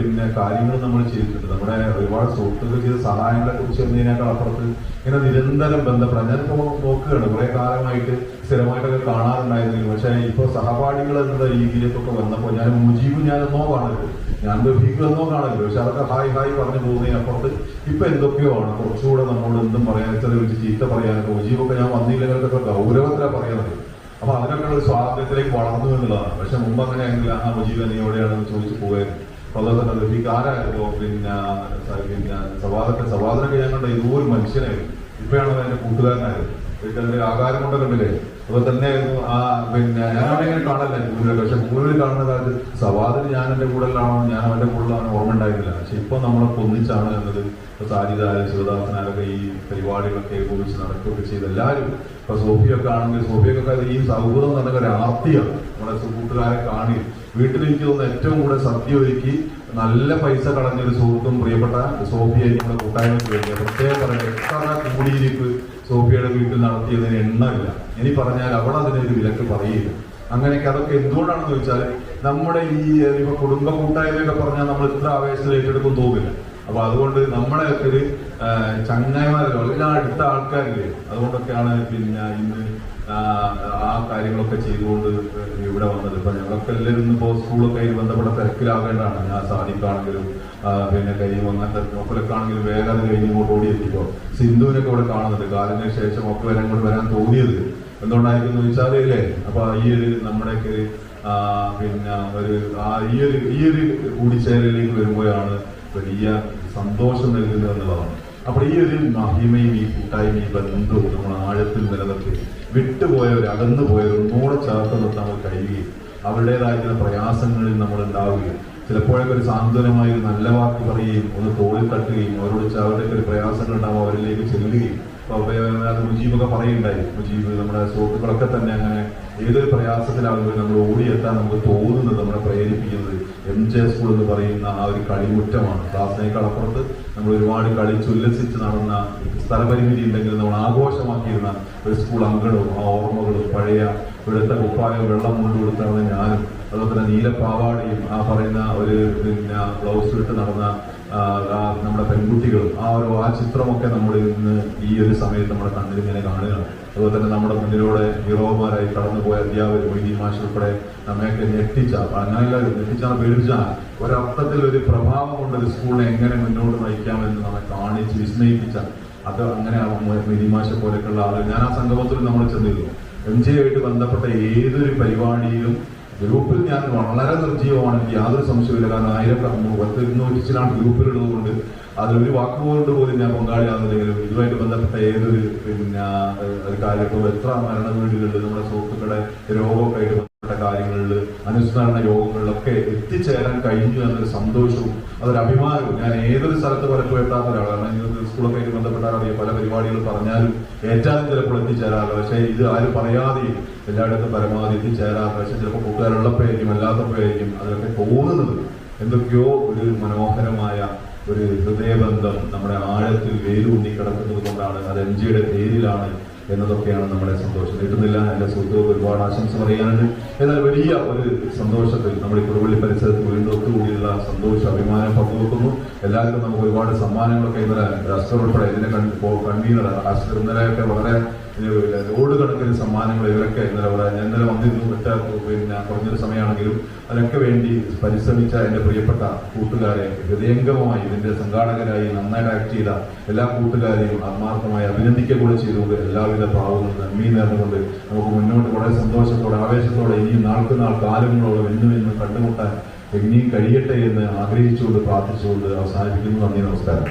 കാര്യങ്ങൾ നമ്മൾ ചെയ്തിട്ടുണ്ട്. നമ്മുടെ ഒരുപാട് സുഹൃത്തുക്കൾ ചെയ്ത സഹായങ്ങളെ കുറിച്ച് എന്നതിനേക്കാൾ അപ്പുറത്ത് ഇങ്ങനെ നിരന്തരം ബന്ധപ്പെടാൻ ഞാനിപ്പോൾ നോക്കുകയാണ്. കുറെ കാലമായിട്ട് സ്ഥിരമായിട്ടൊക്കെ കാണാറുണ്ടായിരുന്നില്ല. പക്ഷേ ഇപ്പോൾ സഹപാഠികൾ എന്നുള്ള രീതിയിലേക്കൊക്കെ വന്നപ്പോൾ ഞാൻ മുജീബ് ഞാനെന്നോ കാണരുത്, ഞാൻ റഫീഖ് എന്നോ കാണരുത്. പക്ഷെ അതൊക്കെ ഹായ് പറഞ്ഞു പോകുന്നതിനപ്പുറത്ത് ഇപ്പൊ എന്തൊക്കെയോ ആണ്. കുറച്ചുകൂടെ നമ്മളോട് എന്തും പറയാൻ, വെച്ച് ചീത്ത പറയാനൊക്കെ മുജീബൊക്കെ ഞാൻ വന്നില്ലെങ്കിലൊക്കെ ഗൗരവത്തിലാണ് പറയുന്നത്. അപ്പൊ അതിനൊക്കെ ഒരു സ്വാതന്ത്ര്യത്തിലേക്ക് വളർന്നു എന്നുള്ളതാണ്. പക്ഷെ മുമ്പ് അങ്ങനെയാണെങ്കിൽ ആ മുജീബ് നീ എവിടെയാണെന്ന് ചോദിച്ചു പോകായിരുന്നു. അപ്പൊ അതുപോലെ തന്നെ റഫീഖ് ആരായിരുന്നു, സവാദനൊക്കെ ഞാൻ കണ്ട ഏതോ ഒരു മനുഷ്യനായിരുന്നു. ഇപ്പോഴാണ് എന്റെ കൂട്ടുകാരനായിരുന്നു. വീട്ടിലെ ആകാരം കൊണ്ടൊക്കെ ഉണ്ടല്ലേ. അതുപോലെ തന്നെയായിരുന്നു ഞാനവിടെ ഇങ്ങനെ കാണല്ല കൂടുതൽ. പക്ഷെ കൂടുതൽ കാണുന്ന കാലത്ത് സവാദിന് ഞാൻ എന്റെ കൂടെല്ലാണോ, ഞാൻ അവന്റെ കൂടുതലാണ് ഓർമ്മ ഉണ്ടായിരുന്നില്ല. പക്ഷെ ഇപ്പൊ നമ്മളൊക്കെ ഒന്നിച്ചാണ് എന്നത് സാരിദാരും ശിവദാസനാരൊക്കെ ഈ പരിപാടികളൊക്കെ ഏകോപിച്ച് നടക്കുകയൊക്കെ ചെയ്ത് എല്ലാവരും. ഇപ്പൊ സോഫിയൊക്കെ ആണെങ്കിൽ സോഫിയൊക്കെ ഈ സൗഹൃദം എന്ന് പറഞ്ഞ ഒരു ആർത്തിയാണ്. നമ്മുടെ കൂട്ടുകാരെ കാണി വീട്ടിൽ എനിക്ക് തോന്നുന്ന ഏറ്റവും കൂടെ സദ്യ ഒരുക്കി നല്ല പൈസ കളഞ്ഞൊരു സുഹൃത്തും പ്രിയപ്പെട്ട സോഫിയായിരിക്കും നമ്മുടെ കൂട്ടായ്മയ്ക്ക് വേണ്ടി. പ്രത്യേകം പറയുന്നത് എത്ര കൂടിയിരിപ്പ് സോഫിയയുടെ വീട്ടിൽ നടത്തിയതിന് എണ്ണമില്ല. ഇനി പറഞ്ഞാൽ അവിടെ അതിനൊരു വിലക്ക് പറയില്ല. അങ്ങനെയൊക്കെ അതൊക്കെ എന്തുകൊണ്ടാണെന്ന് ചോദിച്ചാൽ നമ്മുടെ ഇപ്പൊ കുടുംബ കൂട്ടായ്മയൊക്കെ പറഞ്ഞാൽ നമ്മൾ ഇത്ര ആവേശത്തിൽ ഏറ്റെടുക്കും തോന്നില്ല. അപ്പൊ അതുകൊണ്ട് നമ്മുടെ ഒക്കെ ഒരു ചങ്ങായിമാരല്ലോ എല്ലാം അടുത്ത ആൾക്കാരില്ലേ, അതുകൊണ്ടൊക്കെയാണ് ഇന്ന് ആ കാര്യങ്ങളൊക്കെ ചെയ്തുകൊണ്ട് ഇവിടെ വന്നത്. ഇപ്പൊ ഞങ്ങളൊക്കെ എല്ലാവരും ഇന്നിപ്പോ സ്കൂളൊക്കെ ആയി ബന്ധപ്പെട്ട തിരക്കിലാകേണ്ടതാണ്. ഞാൻ സാധിക്കാണെങ്കിലും കരീം അങ്ങനത്തെ നോക്കലൊക്കെ ആണെങ്കിലും വേഗം അത് കഴിഞ്ഞ് ഇങ്ങോട്ട് ഓടിയെത്തിപ്പോ സിന്ധുവിനൊക്കെ ഇവിടെ കാണുന്നുണ്ട്. കാലിന് ശേഷം ഒക്കെ ഇങ്ങോട്ട് വരാൻ തോന്നിയത് എന്തുകൊണ്ടായിരിക്കും ചോദിച്ചാലേ അല്ലേ. അപ്പൊ ഈ ഒരു നമ്മുടെയൊക്കെ ഈ ഒരു കൂടിച്ചേരലിലേക്ക് വരുമ്പോഴാണ് വലിയ സന്തോഷം നൽകുന്നത് എന്നുള്ളതാണ്. അപ്പോൾ ഈ ഒരു മഹിമയും ഈ കൂട്ടായ്മയും ബന്ധവും നമ്മൾ ആഴത്തിൽ നിലനിർത്തി വിട്ടുപോയവർ, അകന്നു പോയവർ ഒന്നുകൂടെ ചേർത്ത് നിർത്താൻ കഴിയുകയും അവരുടേതായിട്ടുള്ള പ്രയാസങ്ങളിൽ നമ്മൾ ഉണ്ടാവുകയും ചിലപ്പോഴൊക്കെ ഒരു സാന്ത്വനമായി ഒരു നല്ല വാക്ക് പറയുകയും ഒന്ന് തോളിൽ തട്ടുകയും അവരോട് അവരുടെയൊക്കെ ഒരു പ്രയാസങ്ങൾ ഉണ്ടാവും അവരിലേക്ക് ചെല്ലുകയും മുജീബൊക്കെ പറയുണ്ടായി. മുജീബ് നമ്മുടെ സുഹൃത്തുക്കളൊക്കെ തന്നെ അങ്ങനെ ഏതൊരു പ്രയാസത്തിലാകുമ്പോൾ നമ്മൾ ഓടിയെത്താൻ നമുക്ക് തോന്നുന്നത്, നമ്മളെ പ്രേരിപ്പിക്കുന്നത് MJ സ്കൂൾ എന്ന് പറയുന്ന ആ ഒരു കളിമുറ്റമാണ്. ക്ലാസ്സിനേക്കാളപ്പുറത്ത് നമ്മൾ ഒരുപാട് കളിച്ച് ഉല്ലസിച്ച് നടന്ന, സ്ഥലപരിമിതി ഉണ്ടെങ്കിൽ നമ്മൾ ആഘോഷമാക്കിയിരുന്ന ഒരു സ്കൂൾ അങ്കണവും ആ ഓർമ്മകളും പഴയ വെളുത്ത കുപ്പായം വെള്ളം കൊണ്ടുകൊടുത്താണ് ഞാനും, അതുപോലെ തന്നെ നീലപ്പാവാടയും ആ പറയുന്ന ഒരു ബ്ലൗസ് ഇട്ട് നടന്ന നമ്മുടെ പെൺകുട്ടികളും ആ ചിത്രമൊക്കെ നമ്മൾ ഇന്ന് ഈ ഒരു സമയത്ത് നമ്മുടെ കണ്ണിൽ ഇങ്ങനെ കാണുകയാണ്. അതുപോലെ തന്നെ നമ്മുടെ മുന്നിലൂടെ ഹീറോമാരായി കടന്നുപോയ അധ്യാപകർ മൊയ്തീൻ മാഷ് ഉൾപ്പെടെ നമ്മയൊക്കെ ഞെട്ടിച്ച, അങ്ങനെയല്ല ഞെട്ടിച്ചാണ് പേടിച്ചാണ്, ഒരർത്ഥത്തിൽ ഒരു പ്രഭാവം കൊണ്ട് ഒരു സ്കൂളിനെ എങ്ങനെ മുന്നോട്ട് നയിക്കാമെന്ന് നമ്മെ കാണിച്ച് വിസ്മയിപ്പിച്ച അത് അങ്ങനെ മൊയ്തീൻ മാഷെ പോലെയൊക്കെയുള്ള ആളുകൾ. ഞാൻ ആ സംഗമത്തിൽ നമ്മൾ ചെന്നിരുന്നു. MJ ആയിട്ട് ബന്ധപ്പെട്ട ഏതൊരു പരിപാടിയിലും ഗ്രൂപ്പിൽ ഞാൻ വളരെ നിർജ്ജീവമാണ്, എനിക്ക് യാതൊരു സംശയമില്ല. കാരണം 1000-200 ഗ്രൂപ്പിലുള്ളത് കൊണ്ട് അതിലൊരു വാക്കുകൊണ്ട് പോലും ഞാൻ പങ്കാളിയാകുന്നില്ലെങ്കിലും ഇതുമായിട്ട് ബന്ധപ്പെട്ട ഏതൊരു ഒരു കാര്യങ്ങളും എത്ര മരണ വീടുകളിൽ നമ്മുടെ സുഹൃത്തുക്കളുടെ രോഗമൊക്കെ ആയിട്ട് ബന്ധപ്പെട്ട കാര്യങ്ങളിൽ അനുസ്മരണ യോഗങ്ങളിലൊക്കെ എത്തിച്ചേരാൻ കഴിഞ്ഞു എന്നൊരു സന്തോഷവും അതൊരു അഭിമാനവും. ഞാൻ ഏതൊരു സ്ഥലത്ത് പലപ്പോഴും എത്താത്ത ഒരാളാണ്. നിങ്ങൾക്ക് സ്കൂളൊക്കെ ആയിട്ട് ബന്ധപ്പെട്ടാലറിയാം, പല പരിപാടികൾ പറഞ്ഞാലും ഏറ്റാലും ചിലപ്പോൾ എത്തിച്ചേരാറില്ല. പക്ഷേ ഇത് ആരും പറയാതെയും എല്ലായിടത്തും പരമാവധി എത്തിച്ചേരാറ്. പക്ഷെ ചിലപ്പോൾ കൂട്ടുകാരുള്ളപ്പോഴായിരിക്കും അല്ലാത്തപ്പോഴായിരിക്കും അതിലൊക്കെ തോന്നുന്നത് എന്തൊക്കെയോ ഒരു മനോഹരമായ ഒരു ഹൃദയബന്ധം നമ്മുടെ ആഴത്തിൽ വേരൂന്നി കിടക്കുന്നത് കൊണ്ടാണ്, അത് MJയുടെ പേരിലാണ് എന്നതൊക്കെയാണ് നമ്മുടെ സന്തോഷം. കിട്ടുന്നില്ല. എൻ്റെ സുഹൃത്തുക്കൾക്ക് ഒരുപാട് ആശംസ പറയാനുണ്ട്. എന്നാൽ വലിയ ഒരു സന്തോഷത്തിൽ നമ്മുടെ കൊടുവള്ളി പരിസരത്ത് വീണ്ടും ഒത്തുകൂടിയുള്ള സന്തോഷ അഭിമാനം പങ്കുവെക്കുന്നു. എല്ലാവർക്കും നമുക്ക് ഒരുപാട് സമ്മാനങ്ങളൊക്കെ ഇന്നലെ അസ്കർ ഉൾപ്പെടെ ഇതിനെ കൺവീനർ അസ്കർ ഇന്നലെയൊക്കെ വളരെ ലോഡ് കണക്കിന് സമ്മാനങ്ങൾ ഇവരൊക്കെ ഇന്നലെ വന്നിരുന്നു. കുറഞ്ഞൊരു സമയമാണെങ്കിലും അതിനൊക്കെ വേണ്ടി പരിശ്രമിച്ച എൻ്റെ പ്രിയപ്പെട്ട കൂട്ടുകാരെ, ഹൃദയംഗമമായി ഇതിന്റെ സംഘാടകരായി നന്നായി ആക്ട് ചെയ്ത എല്ലാ കൂട്ടുകാരെയും ആത്മാർത്ഥമായി അഭിനന്ദിക്കുക കൂടെ ചെയ്തുകൊണ്ട് എല്ലാവിധ ഭാവങ്ങളും നന്മയും നേർന്നുകൊണ്ട് നമുക്ക് മുന്നോട്ട് വളരെ സന്തോഷത്തോടെ ആവേശത്തോടെ ഇനിയും നാൾക്ക് നാൾ കാലങ്ങളോളം എന്നും കണ്ടുമുട്ടാൻ ഇനിയും കഴിയട്ടെ എന്ന് ആഗ്രഹിച്ചുകൊണ്ട് പ്രാർത്ഥിച്ചുകൊണ്ട് അവസാനിപ്പിക്കുന്നു. നന്ദി, നമസ്കാരം.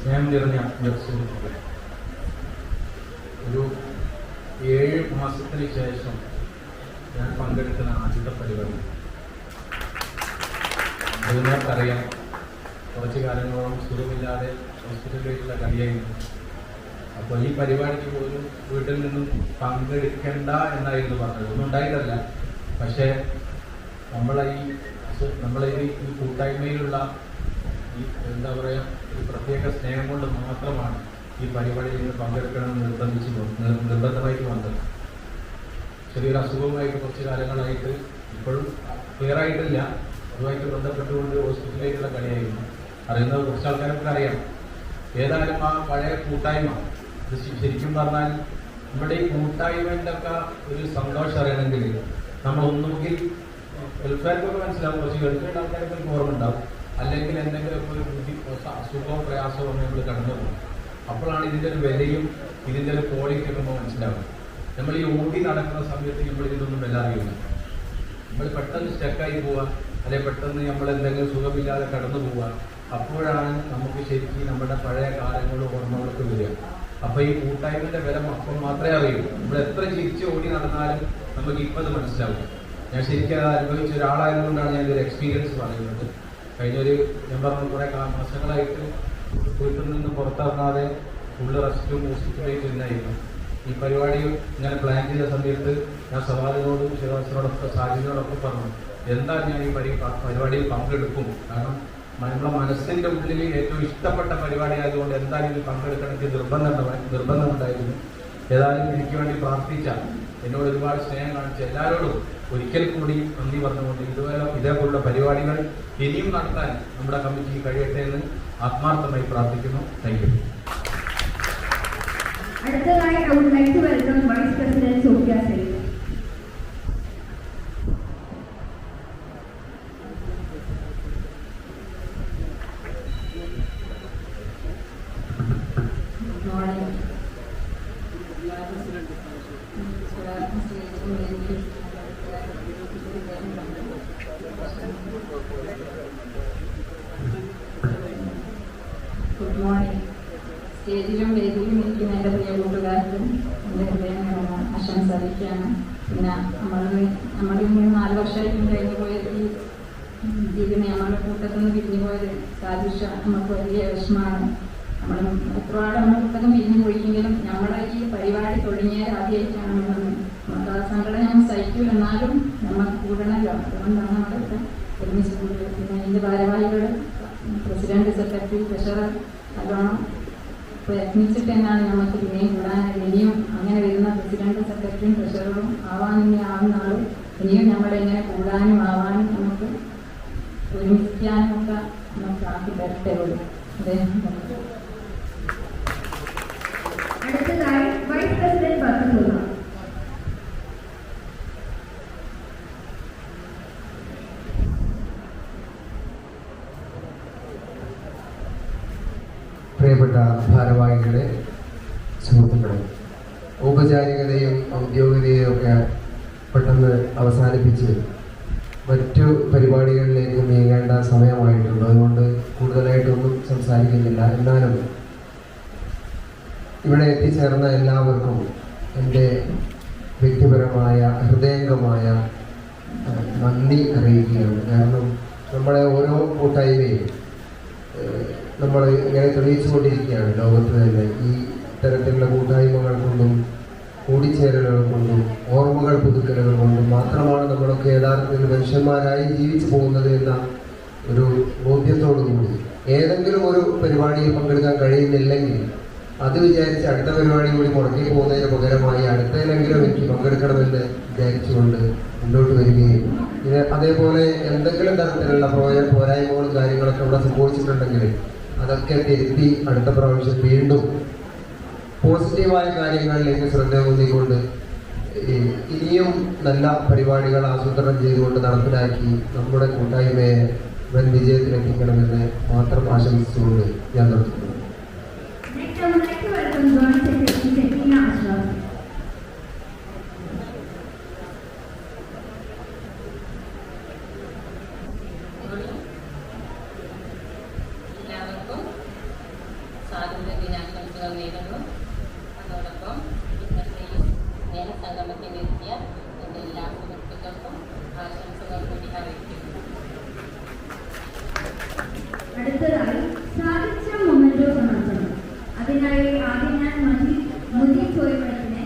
സ്നേഹം നിറഞ്ഞ ഒരു 7 മാസത്തിന് ശേഷം ഞാൻ പങ്കെടുക്കുന്ന ആദ്യത്തെ പരിപാടി. അത് നിങ്ങൾക്കറിയാം, കുറച്ച് കാലങ്ങളോളം സുഖമില്ലാതെ ഹോസ്പിറ്റലിലേക്കുള്ള കളിയായിരുന്നു. അപ്പോൾ ഈ പരിപാടിക്ക് പോലും വീട്ടിൽ നിന്നും പങ്കെടുക്കേണ്ട എന്നായിരുന്നു പറഞ്ഞത്. ഒന്നും ഉണ്ടായിട്ടല്ല, പക്ഷേ നമ്മളെ ഈ കൂട്ടായ്മയിലുള്ള ഈ എന്താ പറയുക, ഒരു പ്രത്യേക സ്നേഹം കൊണ്ട് മാത്രമാണ് ഈ പരിപാടിയിൽ നിന്ന് പങ്കെടുക്കണമെന്ന് നിർബന്ധമായിട്ട് വന്നത്. ചെറിയൊരു അസുഖമായിട്ട് കുറച്ച് കാലങ്ങളായിട്ട് ഇപ്പോഴും ക്ലിയർ ആയിട്ടില്ല. അതുമായിട്ട് ബന്ധപ്പെട്ടുകൊണ്ട് ഹോസ്പിറ്റലിലേക്കുള്ള കളിയായിരുന്നു. അറിയുന്നത് കുറച്ച് ആൾക്കാരൊക്കെ അറിയാം. ഏതായാലും ആ പഴയ കൂട്ടായ്മ, ഇത് ശരിക്കും പറഞ്ഞാൽ നമ്മുടെ ഈ കൂട്ടായ്മയുടെ ഒക്കെ ഒരു സന്തോഷം അറിയണമെങ്കിൽ നമ്മൾ ഒന്നുകിൽ വെൽഫെയർക്കൊക്കെ മനസ്സിലാവും, കുറച്ച് ഗൾഫിലുള്ള ആൾക്കാരൊക്കെ ഓർമ്മ ഉണ്ടാവും, അല്ലെങ്കിൽ എന്തെങ്കിലുമൊക്കെ ഒരു അസുഖമോ പ്രയാസമോ നമ്മൾ കടന്നു പോകും. അപ്പോഴാണ് ഇതിൻ്റെ ഒരു വിലയും ഇതിൻ്റെ ഒരു ക്വാളിറ്റി ഒക്കെ മനസ്സിലാവും. നമ്മൾ ഈ ഓടി നടക്കുന്ന സമയത്ത് നമ്മൾ ഇതിലൊന്നും വല്ല അറിയില്ല. നമ്മൾ പെട്ടെന്ന് സ്റ്റക്കായി പോവുക, അല്ലെങ്കിൽ പെട്ടെന്ന് നമ്മൾ എന്തെങ്കിലും സുഖമില്ലാതെ കടന്നു പോവുക. അപ്പോഴാണ് നമുക്ക് ശരിക്കും നമ്മുടെ പഴയ കാലങ്ങളും ഓർമ്മകളൊക്കെ വരിക. അപ്പോൾ ഈ കൂട്ടായ്മയുടെ വില അപ്പോൾ മാത്രമേ അറിയൂ. നമ്മൾ എത്ര ചിരിച്ച് ഓടി നടന്നാലും നമുക്ക് ഇപ്പോൾ അത് മനസ്സിലാവും. ഞാൻ ശരിക്കും അത് അനുഭവിച്ച ഒരാളായതുകൊണ്ടാണ് ഞാൻ ഒരു എക്സ്പീരിയൻസ് പറയുന്നത്. ഞാൻ പറഞ്ഞ കുറേ മാസങ്ങളായിട്ട് വീട്ടിൽ നിന്ന് പുറത്തിറങ്ങാതെ ഫുള്ള് റെസ്റ്റും ഹോസ്പിറ്റലിലേക്ക് ഇന്നായിരുന്നു. ഈ പരിപാടി ഇങ്ങനെ പ്ലാൻ ചെയ്ത സമയത്ത് ഞാൻ സവാദിനോടും ശിവാസിനോടൊക്കെ സാജിനോടൊക്കെ പറഞ്ഞു, എന്തായാലും ഞാൻ ഈ പരിപാടിയിൽ പങ്കെടുക്കും. കാരണം നമ്മുടെ മനസ്സിൻ്റെ ഉള്ളിൽ ഏറ്റവും ഇഷ്ടപ്പെട്ട പരിപാടി ആയതുകൊണ്ട് എന്തായാലും ഇത് പങ്കെടുക്കണമെങ്കിൽ നിർബന്ധമുണ്ടായിരുന്നു. ഏതായാലും എനിക്ക് വേണ്ടി പ്രാർത്ഥിച്ച, എന്നോട് ഒരുപാട് സ്നേഹം കാണിച്ച എല്ലാവരോടും ഒരിക്കൽ കൂടി നന്ദി പറഞ്ഞുകൊണ്ട് ഇതേപോലുള്ള പരിപാടികൾ ഇനിയും നടത്താൻ നമ്മുടെ കമ്മിറ്റിക്ക് കഴിയട്ടെ എന്ന് ആത്മാർത്ഥമായി പ്രാർത്ഥിക്കുന്നു. Thank you. അടുത്തതായി I would like to welcome Vice President Sophia Saeed. Good morning. സ്റ്റേജിലും വേദിയിലും ഇരിക്കുന്ന എൻ്റെ പ്രിയ കൂട്ടുകാർക്കും എൻ്റെ ഹൃദയം നിറഞ്ഞ ആശംസ അറിയിക്കുകയാണ്. പിന്നെ നമ്മളിങ്ങനെ 4 വർഷമായിട്ടും കഴിഞ്ഞു പോയത് ഈ ഇതിനെ നമ്മളുടെ കൂട്ടത്തിൽ നിന്ന് പിരിഞ്ഞു പോയത് സാധിച്ച നമുക്ക് വലിയ വിഷമമാണ്. നമ്മൾ എത്രപാട് നമ്മുടെ കൂട്ടത്തിൽ പിരിഞ്ഞു പോയിക്കെങ്കിലും നമ്മുടെ ഈ പരിപാടി തുടങ്ങിയത് ആദ്യമായിട്ടാണ് നമുക്ക് ആ സംഘടന നമ്മൾ സഹിക്കില്ല, എന്നാലും നമുക്ക് കൂടണമല്ലോ. അതുകൊണ്ടാണ് നമ്മളൊക്കെ ഒരുമിച്ച് കൂടുതൽ. പിന്നെ ഇതിൻ്റെ ഭാരവാഹികൾ, പ്രസിഡന്റ്, സെക്രട്ടറി, ട്രഷറർ നല്ലോണം പ്രയത്നിച്ചിട്ട് തന്നെയാണ് നമുക്ക് പിന്നെയും കൂടാനായിട്ട്. ഇനിയും അങ്ങനെ വരുന്ന പ്രസിഡന്റും സെക്രട്ടറിയും ട്രഷററും ആവുന്ന ആളും ഇനിയും നമ്മളെങ്ങനെ കൂടാനും ആവാനും നമുക്ക് ഒരുമിക്കാനും ഒക്കെ നമുക്ക് ആക്കി തരട്ടേ ഉള്ളൂ. അടുത്തതായി വൈസ് പ്രസിഡന്റ് ബർക്കത്തുള്ള. പ്രിയപ്പെട്ട ഭാരവാഹികളെ, സുഹൃത്തുക്കളെ, ഔപചാരികതയും ഔദ്യോഗികതയും ഒക്കെ പെട്ടെന്ന് അവസാനിപ്പിച്ച് മറ്റു പരിപാടികളിലേക്ക് നീങ്ങേണ്ട സമയമായിട്ടുണ്ട്. അതുകൊണ്ട് കൂടുതലായിട്ടൊന്നും സംസാരിക്കുന്നില്ല. എന്നാലും ഇവിടെ എത്തിച്ചേർന്ന എല്ലാവർക്കും എൻ്റെ വ്യക്തിപരമായ ഹൃദയംഗമായ നന്ദി അറിയിക്കുകയാണ്. കാരണം നമ്മളെ ഓരോ കൂട്ടായ്മയും നമ്മൾ ഇങ്ങനെ തെളിയിച്ചുകൊണ്ടിരിക്കുകയാണ് ലോകത്ത് തന്നെ. ഈ തരത്തിലുള്ള കൂട്ടായ്മകൾ കൊണ്ടും കൂടിച്ചേരലുകൾ കൊണ്ടും ഓർമ്മകൾ പുതുക്കലുകൾ കൊണ്ടും മാത്രമാണ് നമ്മളൊക്കെ യഥാർത്ഥത്തിൽ മനുഷ്യന്മാരായി ജീവിച്ചു പോകുന്നത് എന്ന ഒരു ബോധ്യത്തോടുകൂടി ഏതെങ്കിലും ഒരു പരിപാടിയിൽ പങ്കെടുക്കാൻ കഴിയുന്നില്ലെങ്കിൽ അത് വിചാരിച്ച് അടുത്ത പരിപാടി കൂടി മുടക്കി പോകുന്നതിന് പകരമായി അടുത്തതിലെങ്കിലും എനിക്ക് പങ്കെടുക്കണമെന്ന് വിചാരിച്ചുകൊണ്ട് മുന്നോട്ട് വരികയും അതേപോലെ എന്തെങ്കിലും തരത്തിലുള്ള പോരായ്മകളും കാര്യങ്ങളൊക്കെ ഇവിടെ സംഭവിച്ചിട്ടുണ്ടെങ്കിൽ അതൊക്കെ തിരുത്തി അടുത്ത പ്രാവശ്യം വീണ്ടും പോസിറ്റീവായ കാര്യങ്ങളിലേക്ക് ശ്രദ്ധ ഊന്നിക്കൊണ്ട് ഇനിയും നല്ല പരിപാടികൾ ആസൂത്രണം ചെയ്തുകൊണ്ട് നടപ്പിലാക്കി നമ്മുടെ കൂട്ടായ്മയെ വൻ വിജയത്തിലെത്തിക്കണമെന്ന് മാത്രം ആശംസിച്ചുകൊണ്ട് ഞാൻ നിർത്തുന്നു. എല്ലാവർക്കും സ്വാതന്ത്ര്യ ദിനാശംസകൾ നേരുന്നു. അതോടൊപ്പം ഇന്നത്തെ ഈ സ്നേഹസംഗമത്തിനെത്തിയ എൻ്റെ എല്ലാ സുഹൃത്തുക്കൾക്കും ആശംസകൾ കൂടി അറിയിക്കുന്നു. അടുത്തതായി സാധിച്ച മൊമെന്റോ സമർപ്പണം. അതിനായി ആദ്യം ഞാൻ മുജീബ് ചോയ്മഠത്തിനെ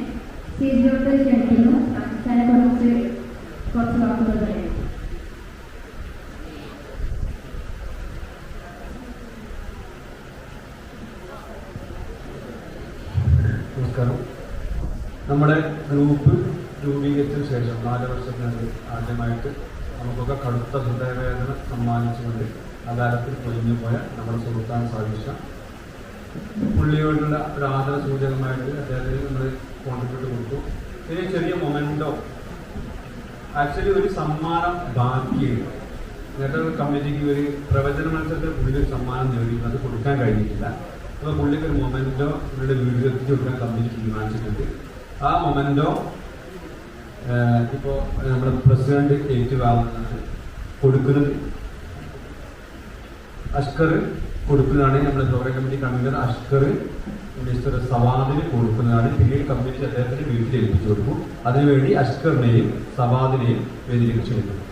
സ്റ്റേജിലോട്ട് ക്ഷണിക്കുന്നു. കുറച്ച് വാക്കുകൾ പറയാം. നമസ്കാരം. നമ്മുടെ ഗ്രൂപ്പ് രൂപീകരിച്ചതിന് ശേഷം 4 വർഷത്തിനകത്ത് ആദ്യമായിട്ട് നമുക്കൊക്കെ കടുത്ത ഹൃദയവേദന സമ്മാനിച്ചുകൊണ്ട് അകാലത്തിൽ പൊലിഞ്ഞു പോയ നമ്മുടെ സുൽത്താൻ സാദിഷ പുള്ളിയോടുള്ള ഒരു ആദര സൂചകമായിട്ട് അദ്ദേഹത്തിന് നമ്മൾ കോൺട്രിബ്യൂട്ട് കൊടുത്തു. ഇതിന് ചെറിയ മൊമെൻറ്റോ ആക്ച്വലി ഒരു സമ്മാനം ബാക്കിയുണ്ട്. നേരത്തെ കമ്മിറ്റിക്ക് ഒരു പ്രവചന മത്സരത്തിൽ പുള്ളിക്ക് ഒരു സമ്മാനം നേടിയിരുന്നു, അത് കൊടുക്കാൻ കഴിഞ്ഞിട്ടില്ല. അപ്പോൾ പുള്ളിക്ക് ഒരു മൊമെൻറ്റോ പുള്ളിയുടെ വീട്ടിൽ എത്തിച്ചു കൊടുക്കാൻ കമ്മിറ്റി തീരുമാനിച്ചിട്ടുണ്ട്. ആ മൊമെൻറ്റോ ഇപ്പോൾ നമ്മുടെ പ്രസിഡന്റ് ഏറ്റുവാങ്ങുന്നത് കൊടുക്കുന്നത് അഷ്കർ കൊടുക്കുന്നതാണ്. നമ്മുടെ programme committee convener Ashkar mister സവാദിന് കൊടുക്കുന്നതാണ്. പിന്നീട് കമ്മിറ്റി അദ്ദേഹത്തിന് വീട്ടിൽ ഏൽപ്പിച്ചു കൊടുക്കും. അതിനുവേണ്ടി അഷ്കറിനെയും സവാദിനെയും വേദിയിലേക്ക് ക്ഷണിക്കുന്നു.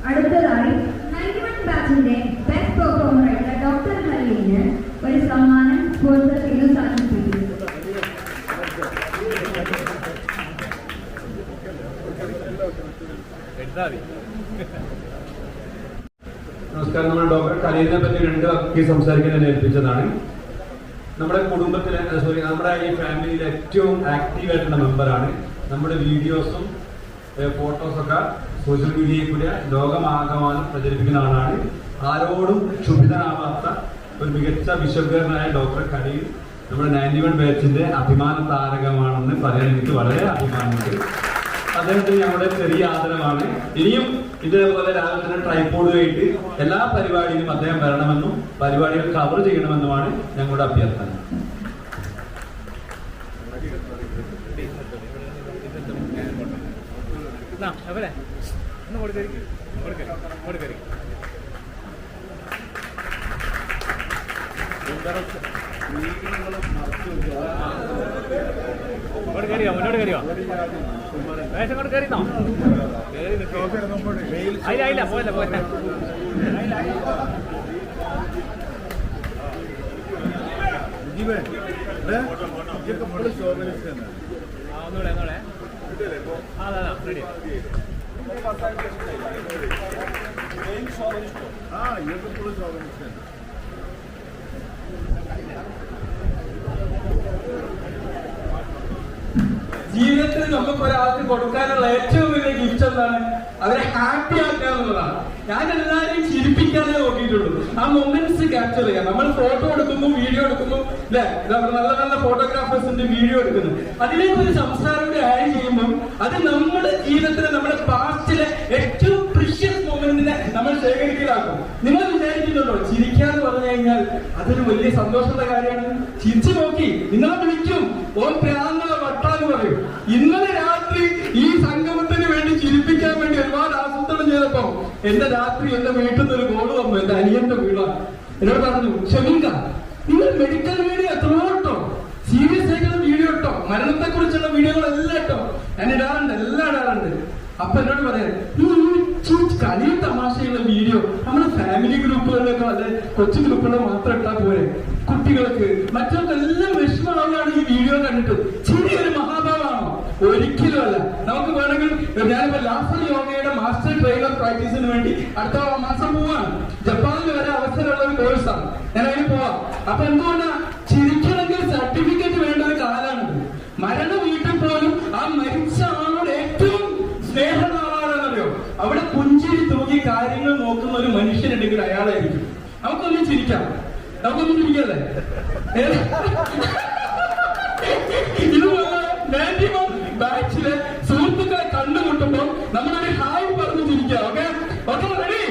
അടുത്തതായി 91 ബാച്ചിന്റെ ബെസ്റ്റ് പെർഫോമർ ആയിട്ടുള്ള ഡോക്ടർ ഹലീന് ഒരു സമ്മാനം സ്പോൺസർ ചെയ്ത് സാധിച്ചിട്ടുണ്ട്. നമസ്കാരം. നമ്മൾ ഡോക്ടർ കലീലിനെ പറ്റി 2 വാക്ക് സംസാരിക്കാൻ ഏൽപ്പിച്ചതാണ്. നമ്മുടെ കുടുംബത്തിലെ നമ്മുടെ ഈ ഫാമിലിയിലെ ഏറ്റവും ആക്റ്റീവ് ആയിട്ടുള്ള മെമ്പറാണ്. നമ്മുടെ വീഡിയോസും ഫോട്ടോസൊക്കെ സോഷ്യൽ മീഡിയയിൽ കൂടി ലോകമാകമാനം പ്രചരിപ്പിക്കുന്ന ആളാണ്. ആരോടും ക്ഷുഭിതനാവാത്ത ഒരു മികച്ച വിശ്വകരനായ ഡോക്ടർ കലീൽ നമ്മുടെ 91 ബാച്ചിന്റെ അഭിമാന താരകമാണെന്ന് പറയാൻ എനിക്ക് വളരെ അഭിമാനമുണ്ട്. അദ്ദേഹത്തിന് ഞങ്ങളുടെ ചെറിയ ആദരവാണ്. ഇനിയും ഇതേപോലെ രാവിലെ തന്നെ ട്രൈപോഡുമായിട്ട് എല്ലാ പരിപാടിയിലും അദ്ദേഹം വരണമെന്നും പരിപാടികൾ കവർ ചെയ്യണമെന്നുമാണ് ഞങ്ങളുടെ അഭ്യർത്ഥന. മുന്നോട്ട് കയറിയോ വേഷം കൊണ്ട് കയറിന്നോ അതില പോയല്ല പോയ ഒന്നൂടെ ഒന്നൂടെ അതാ റെഡി ജീവിതത്തിൽ നമുക്ക് ഒരാൾക്ക് കൊടുക്കാനുള്ള ഏറ്റവും വലിയ ഗിഫ്റ്റ് എന്താണ്? അവരെ ഹാപ്പി ആക്കുക എന്നുള്ളതാണ്. ഞാൻ എല്ലാവരെയും ചിരിപ്പിക്കാനേ നോക്കിയിട്ടുള്ളൂ. ആ മൊമെന്റ്സ് ക്യാപ്ചർ ചെയ്യാം. നമ്മൾ ഫോട്ടോ എടുക്കുന്നു, വീഡിയോ എടുക്കുന്നു, അല്ലെ? നല്ല നല്ല ഫോട്ടോഗ്രാഫേഴ്സിന്റെ വീഡിയോ എടുക്കുന്നു. അതിലേക്ക് ഒരു സംസാരം കൂടി ആഡ് ചെയ്യുമ്പോൾ അത് നമ്മുടെ ജീവിതത്തിലെ നമ്മുടെ പാസ്റ്റിലെ ഏറ്റവും പ്രീഷ്യസ് മൊമെന്റിനെ നമ്മൾ ശേഖരിക്കലാക്കും. നിങ്ങൾ വിചാരിക്കുന്നുണ്ടോ ചിരിക്കാന്ന് പറഞ്ഞു കഴിഞ്ഞാൽ അതൊരു വലിയ സന്തോഷമുള്ള കാര്യമാണ്? ചിരിച്ചു നോക്കി നിങ്ങളെ വിളിക്കും, ഓൻ പ്രാന്ത വട്ടാന്ന് പറയും. ഇന്നലെ രാത്രി ഈ സംഗമത്തിന് വേണ്ടി ചിരിപ്പിക്കാൻ വേണ്ടി ഒരുപാട് ആസൂത്രണം ചെയ്തപ്പോ എന്റെ രാത്രി എന്റെ വീട്ടിൽ നിന്ന് ഒരു കോള് വന്നു. എന്റെ അനിയന്റെ വീടാണ്. എന്നോട് പറഞ്ഞു, ക്ഷമിക്ക, നിങ്ങൾ മെഡിക്കൽ വീഡിയോ എത്രയോ ഇട്ടോ, സീരിയസ് ആയിട്ടുള്ള വീഡിയോ ഇട്ടോ, മരണത്തെ കുറിച്ചുള്ള വീഡിയോകളെല്ലാം ഇട്ടോ, ഞാൻ ഇടാറുണ്ട്, എല്ലാം ഇടാറുണ്ട്. അപ്പൊ എന്നോട് പറയാം, കളിയ തമാശയുള്ള വീഡിയോ നമ്മുടെ ഫാമിലി ഗ്രൂപ്പുകളിലൊക്കെ അല്ലെ കൊച്ചു ഗ്രൂപ്പുകളിൽ മാത്രം ഇട്ടാൽ പോരെ? കുട്ടികൾക്ക് മറ്റവർക്കെല്ലാം വിഷമമാവുകയാണ് ഈ വീഡിയോ കണ്ടിട്ട്. ചെറിയൊരു മഹാഭാവമാണോ? ഒരിക്കലും അല്ല. നമുക്ക് വേണമെങ്കിൽ ഞാനിപ്പോ ലാഫർ യോഗയുടെ മാസ്റ്റർ ട്രെയിനർ പ്രാക്ടീസിന് വേണ്ടി അടുത്ത മാസം പോവാണ്. ജപ്പാനിൽ വരെ അവസരമുള്ള ഒരു കോഴ്സാണ്. ഞാൻ അതിന് പോവാം. അപ്പൊ എന്തുകൊണ്ടാ ചിരിക്കണമെങ്കിൽ സർട്ടിഫിക്കറ്റ് വേണ്ട ഒരു കാലാണിത്. മരണ വീട്ടിൽ പോലും ആ മരിച്ച ആളോട് ഏറ്റവും സ്നേഹം ആളാണെന്നറിയോ? അവിടെ പുഞ്ചിരി തൂങ്ങി കാര്യങ്ങൾ നോക്കുന്ന ഒരു മനുഷ്യനുണ്ടെങ്കിൽ അയാളായിരിക്കും. നമുക്കൊന്നും ചിരിക്കാം, നമുക്കൊന്നും ചിരിക്കല്ലേ? ഇതുപോലെ 91 ബാച്ചിലെ സുഹൃത്തുക്കളെ കണ്ടുമുട്ടുമ്പോ നമ്മളൊരു ഹായ് പറഞ്ഞു ചിരിക്കാം. Okay okay ready?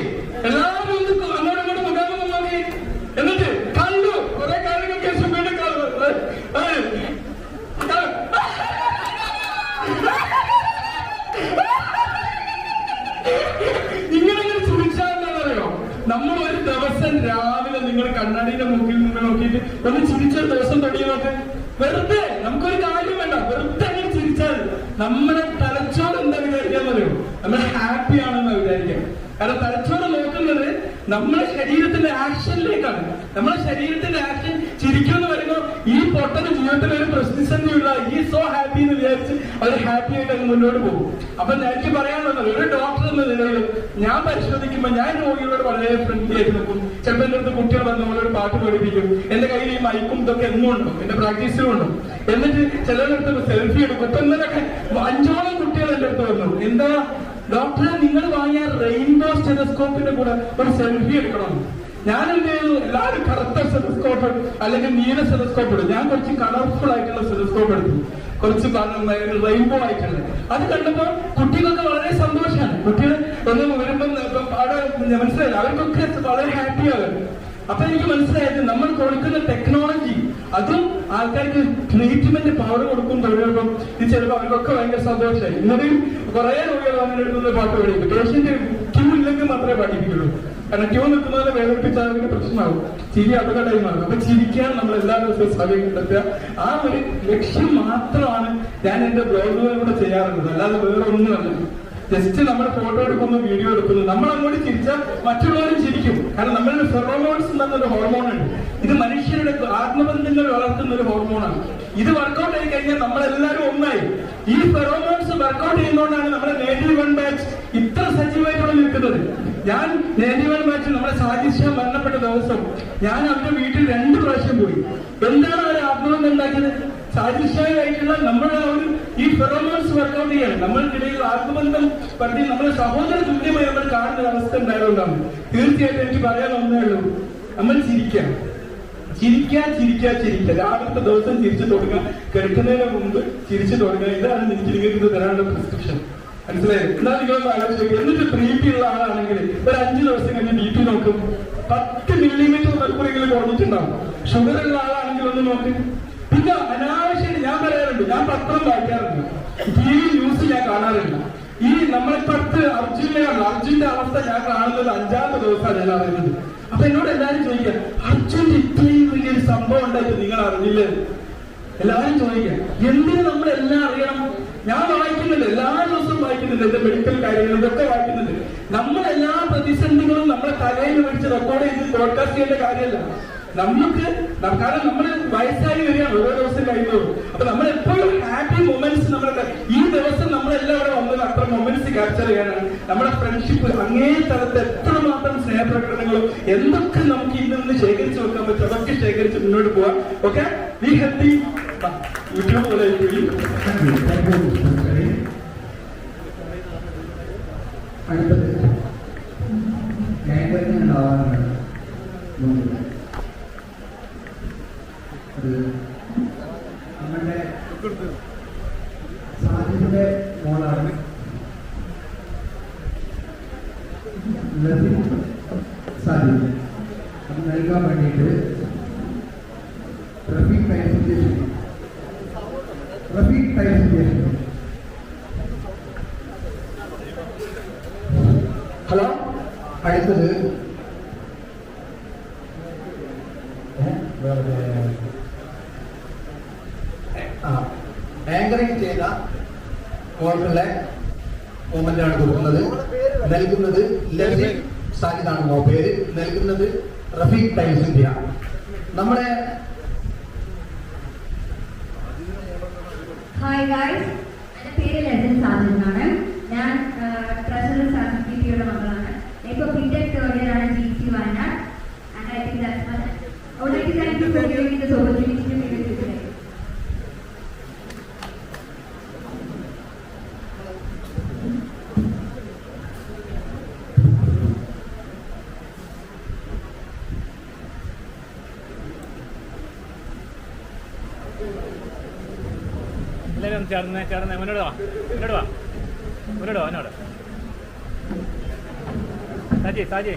എല്ലാവരും അങ്ങോട്ടും ഇങ്ങോട്ടും മുഖാമുഖം നോക്കി എന്നിട്ട് കണ്ടു കുറെ കാര്യങ്ങൾക്ക് ശേഷം വീണ്ടും ഇങ്ങനെ ചിരിച്ചാൽ എന്താണെന്നറിയോ? നമ്മൾ ഒരു ദിവസം രാവിലെ നിങ്ങൾ കണ്ണാടിയുടെ മുക്കിൽ നിന്ന് നോക്കിയിട്ട് ഒന്ന് ചിരിച്ചൊരു ദിവസം തുടങ്ങി നോക്ക്. വെറുതെ നമുക്കൊരു കാര്യം വേണ്ട, വെറുതെ അങ്ങനെ ചിരിച്ചാൽ നമ്മുടെ തലച്ചോറ് എന്താ വിചാരിക്കാന്നറിയോ? നമ്മൾ ഹാപ്പി ആണെന്ന് വിചാരിക്കാം. കാരണം തലച്ചോറ് നോക്കുന്നത് നമ്മുടെ ശരീരത്തിന്റെ ആക്ഷനിലേക്കാണ്. നമ്മുടെ ശരീരത്തിന്റെ ആക്ഷൻ ചിരിക്കുമെന്ന് പറയുമ്പോൾ ഈ പൊട്ടന് ജീവിതത്തിൽ ഒരു പ്രതിസന്ധിയുള്ള ഈ സോ ഹാപ്പി എന്ന് വിചാരിച്ച് അവർ ഹാപ്പി ആയിട്ട് അങ്ങ് മുന്നോട്ട് പോകും. അപ്പൊ എനിക്ക് പറയാനുള്ളത്, ഒരു ഡോക്ടർ എന്ന നിലയിലും ഞാൻ പരിശോധിക്കുമ്പോൾ ഞാൻ രോഗികളോട് വളരെ ഫ്രണ്ട്ലി ആയിട്ട് നിൽക്കും. ചിലപ്പോൾ എന്റെ അടുത്ത് കുട്ടികൾ വന്ന് നമ്മളൊരു പാട്ട് പഠിപ്പിക്കും. എന്റെ കയ്യിൽ ഈ മൈക്കും ഇതൊക്കെ എന്നും ഉണ്ടോ, എന്റെ പ്രാക്ടീസിലും ഉണ്ടോ. എന്നിട്ട് ചിലരുടെ സെൽഫി എടുക്കും. ഇപ്പൊ ഇന്നലൊക്കെ 5ഓളം കുട്ടികൾ എന്റെ അടുത്ത് വന്നു. എന്താ ഡോക്ടറെ, നിങ്ങൾ വാങ്ങിയ റെയിൻബോ സ്റ്റെതസ്കോപ്പിന്റെ കൂടെ ഒരു സെൽഫി എടുക്കണം. ഞാൻ എന്ത് ചെയ്തു, എല്ലാവരും കറുത്ത സ്റ്റെതസ്കോപ്പ് അല്ലെങ്കിൽ നീല സ്റ്റെതസ്കോപ്പ് എടുത്തു. ഞാൻ കുറച്ച് കളർഫുൾ ആയിട്ടുള്ള സ്റ്റെതസ്കോപ്പ് എടുത്തു, കുറച്ച് റെയിൻബോ ആയിട്ടുള്ള. അത് കണ്ടപ്പോ കുട്ടികൾക്ക് വളരെ സന്തോഷമാണ്. കുട്ടികൾ ഒന്ന് വരുമ്പം അവിടെ മനസ്സിലായില്ല, അവർക്കൊക്കെ വളരെ ഹാപ്പിയാകും. അപ്പൊ എനിക്ക് മനസ്സിലായത് നമ്മൾ കൊടുക്കുന്ന ടെക്നോളജി അതും ആൾക്കാർക്ക് ട്രീറ്റ്മെന്റ് പവർ കൊടുക്കും തൊഴിലുമ്പം ഇത് ചിലപ്പോൾ അവർക്കൊക്കെ ഭയങ്കര സന്തോഷമായി. ഇന്നലെ കുറെ രോഗികൾ അങ്ങനെ എടുക്കുന്ന പാട്ട് പഠിക്കും. പേഷ്യന്റ് ക്യൂ ഇല്ലെങ്കിൽ മാത്രമേ പഠിപ്പിക്കുള്ളൂ. കാരണം ക്യൂ നിൽക്കുന്നതിനെ വേദനിപ്പിച്ചാൽ അതിന് പ്രശ്നമാകും. ചിരി അപകടമാകും. അപ്പൊ ചിരിക്കാൻ നമ്മൾ എല്ലാ ദിവസവും സമയം കണ്ടെത്തുക. ആ ഒരു ലക്ഷ്യം മാത്രമാണ് ഞാൻ എന്റെ ബ്ലോഗുകളിലൂടെ ചെയ്യാറുള്ളത്. അല്ലാതെ വേറെ ഒന്നുമല്ല. ജസ്റ്റ് നമ്മൾ ഫോട്ടോ എടുക്കുന്നു, വീഡിയോ എടുക്കുന്നു. നമ്മൾ അങ്ങോട്ട് ചിരിച്ചാൽ മറ്റുള്ളവരും ചിരിക്കും. കാരണം നമ്മളുടെ ഫെറോമോൺസ് എന്നൊരു ഹോർമോണുണ്ട്. ഇത് മനുഷ്യരുടെ ആത്മബന്ധങ്ങൾ വളർത്തുന്ന ഒരു ഹോർമോണാണ്. ഇത് വർക്കൗട്ട് ആയി കഴിഞ്ഞാൽ നമ്മളെല്ലാവരും ഒന്നായി. ഈ ഫെറോമോൺസ് വർക്കൗട്ട് ചെയ്യുന്നതുകൊണ്ടാണ് നമ്മുടെ 91 ബാച്ച് ഇത്ര സജീവമായിട്ടാണ് നിൽക്കുന്നത്. ഞാൻ നേരിവാൻ മാറ്റി നമ്മുടെ സാജിഷ മരണപ്പെട്ട ദിവസം ഞാൻ അവരുടെ വീട്ടിൽ 2 പ്രാവശ്യം പോയി. എന്താണ് അവർ ആത്മബന്ധം ഉണ്ടാക്കിയത്? സാജിഷായിട്ടുള്ള നമ്മുടെ ഒരു ഈ ഫെറോമോൺസ് വർക്കൗട്ട് ചെയ്യണം. നമ്മൾക്കിടയിൽ ആത്മബന്ധം പറഞ്ഞ് നമ്മുടെ സഹോദര തുല്യമായി നമ്മൾ കാണുന്ന ഒരു അവസ്ഥ ഉണ്ടായതുകൊണ്ടാണ്. തീർച്ചയായിട്ടും എനിക്ക് പറയാൻ ഒന്നേ ഉള്ളൂ, നമ്മൾ ചിരിക്കാം. രാവിലത്തെ ദിവസം ചിരിച്ചു തുടങ്ങുക, കിടക്കുന്നതിന് മുമ്പ് ചിരിച്ചു തുടങ്ങുക. ഇതാണ് എനിക്ക് നിങ്ങൾക്ക് തരാനുള്ള പ്രിസ്ക്രിപ്ഷൻ. മനസ്സിലായി? എന്നാ നിങ്ങളൊന്ന് ആലോചിക്കുക. എന്നിട്ട് BP ഉള്ള ആളാണെങ്കിൽ ഒരു 5 ദിവസം കഴിഞ്ഞ് BP നോക്കും, 10 മില്ലിമീറ്റർ മെർക്കുറികൾ കുറഞ്ഞിട്ടുണ്ടാവും. ഷുഗർ ഉള്ള ആളാണെങ്കിൽ ഒന്ന് നോക്ക്. പിന്നെ അനാവശ്യം ഞാൻ പറയാറുണ്ട്, ഞാൻ പത്രം വായിക്കാറുണ്ട്, TV ന്യൂസ് ഞാൻ കാണാറില്ല. ഈ നമ്മളിപ്പടുത്ത് അർജുന്റെ അവസ്ഥ ഞാൻ കാണുന്നത് 5ാമത്തെ ദിവസമാണ് ഞാൻ അറിയുന്നത്. അപ്പൊ എന്നോട് എല്ലാവരും ചോദിക്കാം, അർജുന്റെ ഇത്രയും വലിയൊരു സംഭവം ഉണ്ടായിട്ട് നിങ്ങൾ അറിഞ്ഞില്ലേ? എല്ലാവരും ചോദിക്കാം, എന്തിനു നമ്മളെല്ലാം അറിയണം? ഞാൻ വായിക്കുന്നുണ്ട്, എല്ലാ ദിവസവും വായിക്കുന്നുണ്ട്, എന്റെ മെഡിക്കൽ കാര്യങ്ങൾ ഇതൊക്കെ വായിക്കുന്നുണ്ട്. നമ്മളെല്ലാ പ്രതിസന്ധികളും നമ്മളെ തലയിൽ വെച്ച് റെക്കോർഡ് ചെയ്ത് ബ്രോഡ്കാസ്റ്റ് ചെയ്യേണ്ട കാര്യമല്ല. നമുക്ക് കാരണം നമ്മൾ വയസ്സായി വരികയാണ് ഓരോ ദിവസം കഴിയുന്നതും. അപ്പൊ നമ്മളെപ്പോഴും ഹാപ്പി മൊമെന്റ്സ് നമ്മുടെ ഈ ദിവസം നമ്മളെല്ലാം ഇവിടെ വന്നത് അത്ര മൊമെന്റ്സ് ക്യാപ്ചർ ചെയ്യാനാണ്. നമ്മുടെ ഫ്രണ്ട്ഷിപ്പ് അങ്ങേ സ്ഥലത്ത് എത്രമാത്രം സ്നേഹപ്രകടനങ്ങളും എന്തൊക്കെ നമുക്ക് ഇന്ന് ശേഖരിച്ചു വെക്കാൻ പറ്റും അതൊക്കെ ശേഖരിച്ച് മുന്നോട്ട് പോവാം. Okay, be healthy. യൂട്യൂബ് പോലെ അടുത്തത് നമ്മളുടെ സാധ്യതയുടെ മോളാണ് സാധ്യത അത് നൽകാൻ വേണ്ടിയിട്ട് റഫീഖ് ടൈം സിറ്റുവേഷൻ. ഹലോ, അടുത്തത് ആങ്കറിംഗ് ചെയ്ത മോൾക്കുള്ള മൂമെന്റാണ് കൊടുക്കുന്നത്. നൽകുന്നത് ലസി സാജിദാണ് പേര്. നൽകുന്നത് റഫീഖ് ടൈംസ് ഇന്ത്യ. നമ്മുടെ ഹായ് ഗായ്സ്, എൻ്റെ പേര് ലസി സാജിദാണ്. ഞാൻ ട്രഷറർ സർട്ടിഫിക്കറ്റിയുടെ മകളാണ്. ഇപ്പോൾ ബിടെക് തേർഡ് ഇയർ ആണ് GC Wayanad. And I think that's much. I would like to thank you for giving me this opportunity to be with you today. എല്ലാവരും ചേർന്ന് മുന്നോട്ട് വാ എന്നോട് സാജി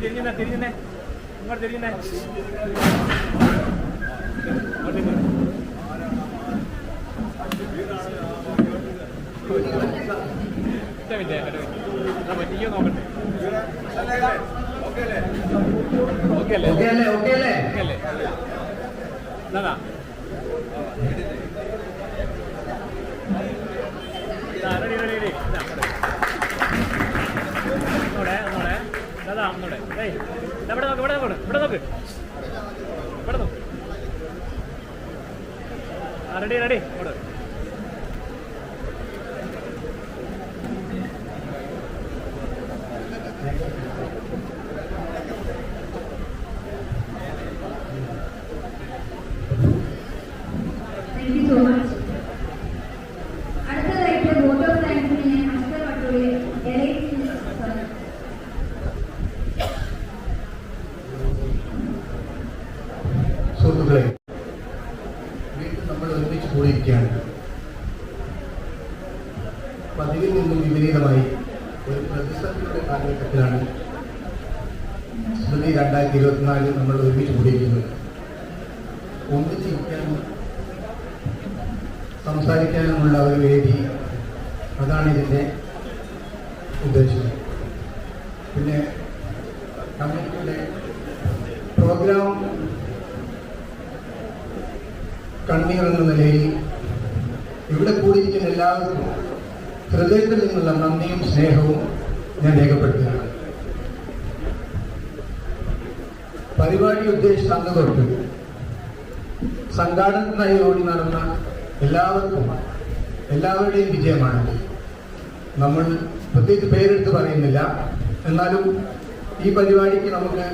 തിരിഞ്ഞേ ഇങ്ങോട്ട് തിരിഞ്ഞേ. പറ്റിയോ നോക്കട്ടെ. ഓക്കെ അല്ലേ? എന്നാ റെഡി ഒന്നൂടെ അതാ ഒന്നൂടെ. ഇവിടെ നോക്ക് റെഡി ഇവിടെ Thank you so much. അടുത്തതായിട്ട് വോട്ട് ഓഫ് താങ്ക്സിന് ഞാൻ അസ്കർ വട്ടൂരിയെ സുഹൃത്തുക്കളെ, വീണ്ടും നമ്മൾ ഒരുമിച്ച് കൂടിയിരിക്കുകയാണ്. പതിവിൽ നിന്നും വിപരീതമായി ഒരു പ്രതിസന്ധിയുടെ കാലഘട്ടത്തിലാണ് സ്മൃതി 2024 നമ്മൾ ഒരുമിച്ച് കൂടിയിരിക്കുന്നത്. ഒന്നിച്ചിരിക്കാനും സംസാരിക്കാനുമുള്ള ഒരു വേദി, അതാണ് ഇതിൻ്റെ ഉദ്ദേശം. പിന്നെ കമ്മിറ്റിയുടെ പ്രോഗ്രാം കൺവീനർ എന്ന നിലയിൽ ഇവിടെ കൂടിയിരിക്കുന്ന എല്ലാവർക്കും ഹൃദയത്തിൽ നിന്നുള്ള നന്ദിയും സ്നേഹവും ഞാൻ രേഖപ്പെടുത്തുകയാണ്. പരിപാടി ഉദ്ദേശിച്ച അന്ന് തൊട്ട് സംഘാടനത്തിനായി ഓടി നടന്ന എല്ലാവർക്കും എല്ലാവരുടെയും വിജയമാണ്. നമ്മൾ പ്രത്യേകിച്ച് പേരെടുത്ത് പറയുന്നില്ല. എന്നാലും ഈ പരിപാടിക്ക് നമുക്ക്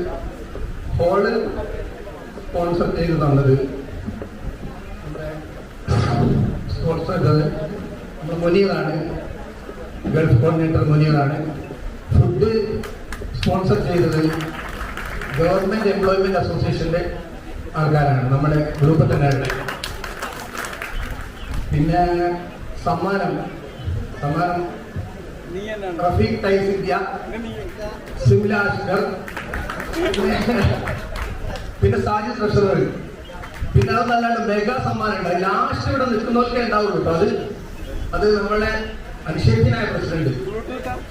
ഹോള് സ്പോൺസർ ചെയ്ത് തന്നത് നമ്മുടെ സ്പോൺസർ നമ്മുടെ മുനീറാണ്, ഗൾഫ് കോർഡിനേറ്റർ മുനീറാണ്. ഫുഡ് സ്പോൺസർ ചെയ്തത് ഗവൺമെന്റ് എംപ്ലോയ്മെന്റ് അസോസിയേഷന്റെ ആൾക്കാരാണ്, നമ്മുടെ ഗ്രൂപ്പിൽ തന്നെയാണ്. പിന്നെ സമ്മാനം റഫീഖ് ടൈസ് ഇന്ത്യ, സിംല അഷ്കർ, പിന്നെ സാജി ട്രഷറർ. പിന്നെ അത് നല്ലതാണ് മെഗാ സമ്മാനം ഉണ്ട്. ലാസ്റ്റ് ഇവിടെ നിൽക്കുന്നവർക്കേ ഉണ്ടാവുള്ളൂ കേട്ടോ. അത് നമ്മളെ അനിഷേധ്യനായ പ്രസിഡന്റ്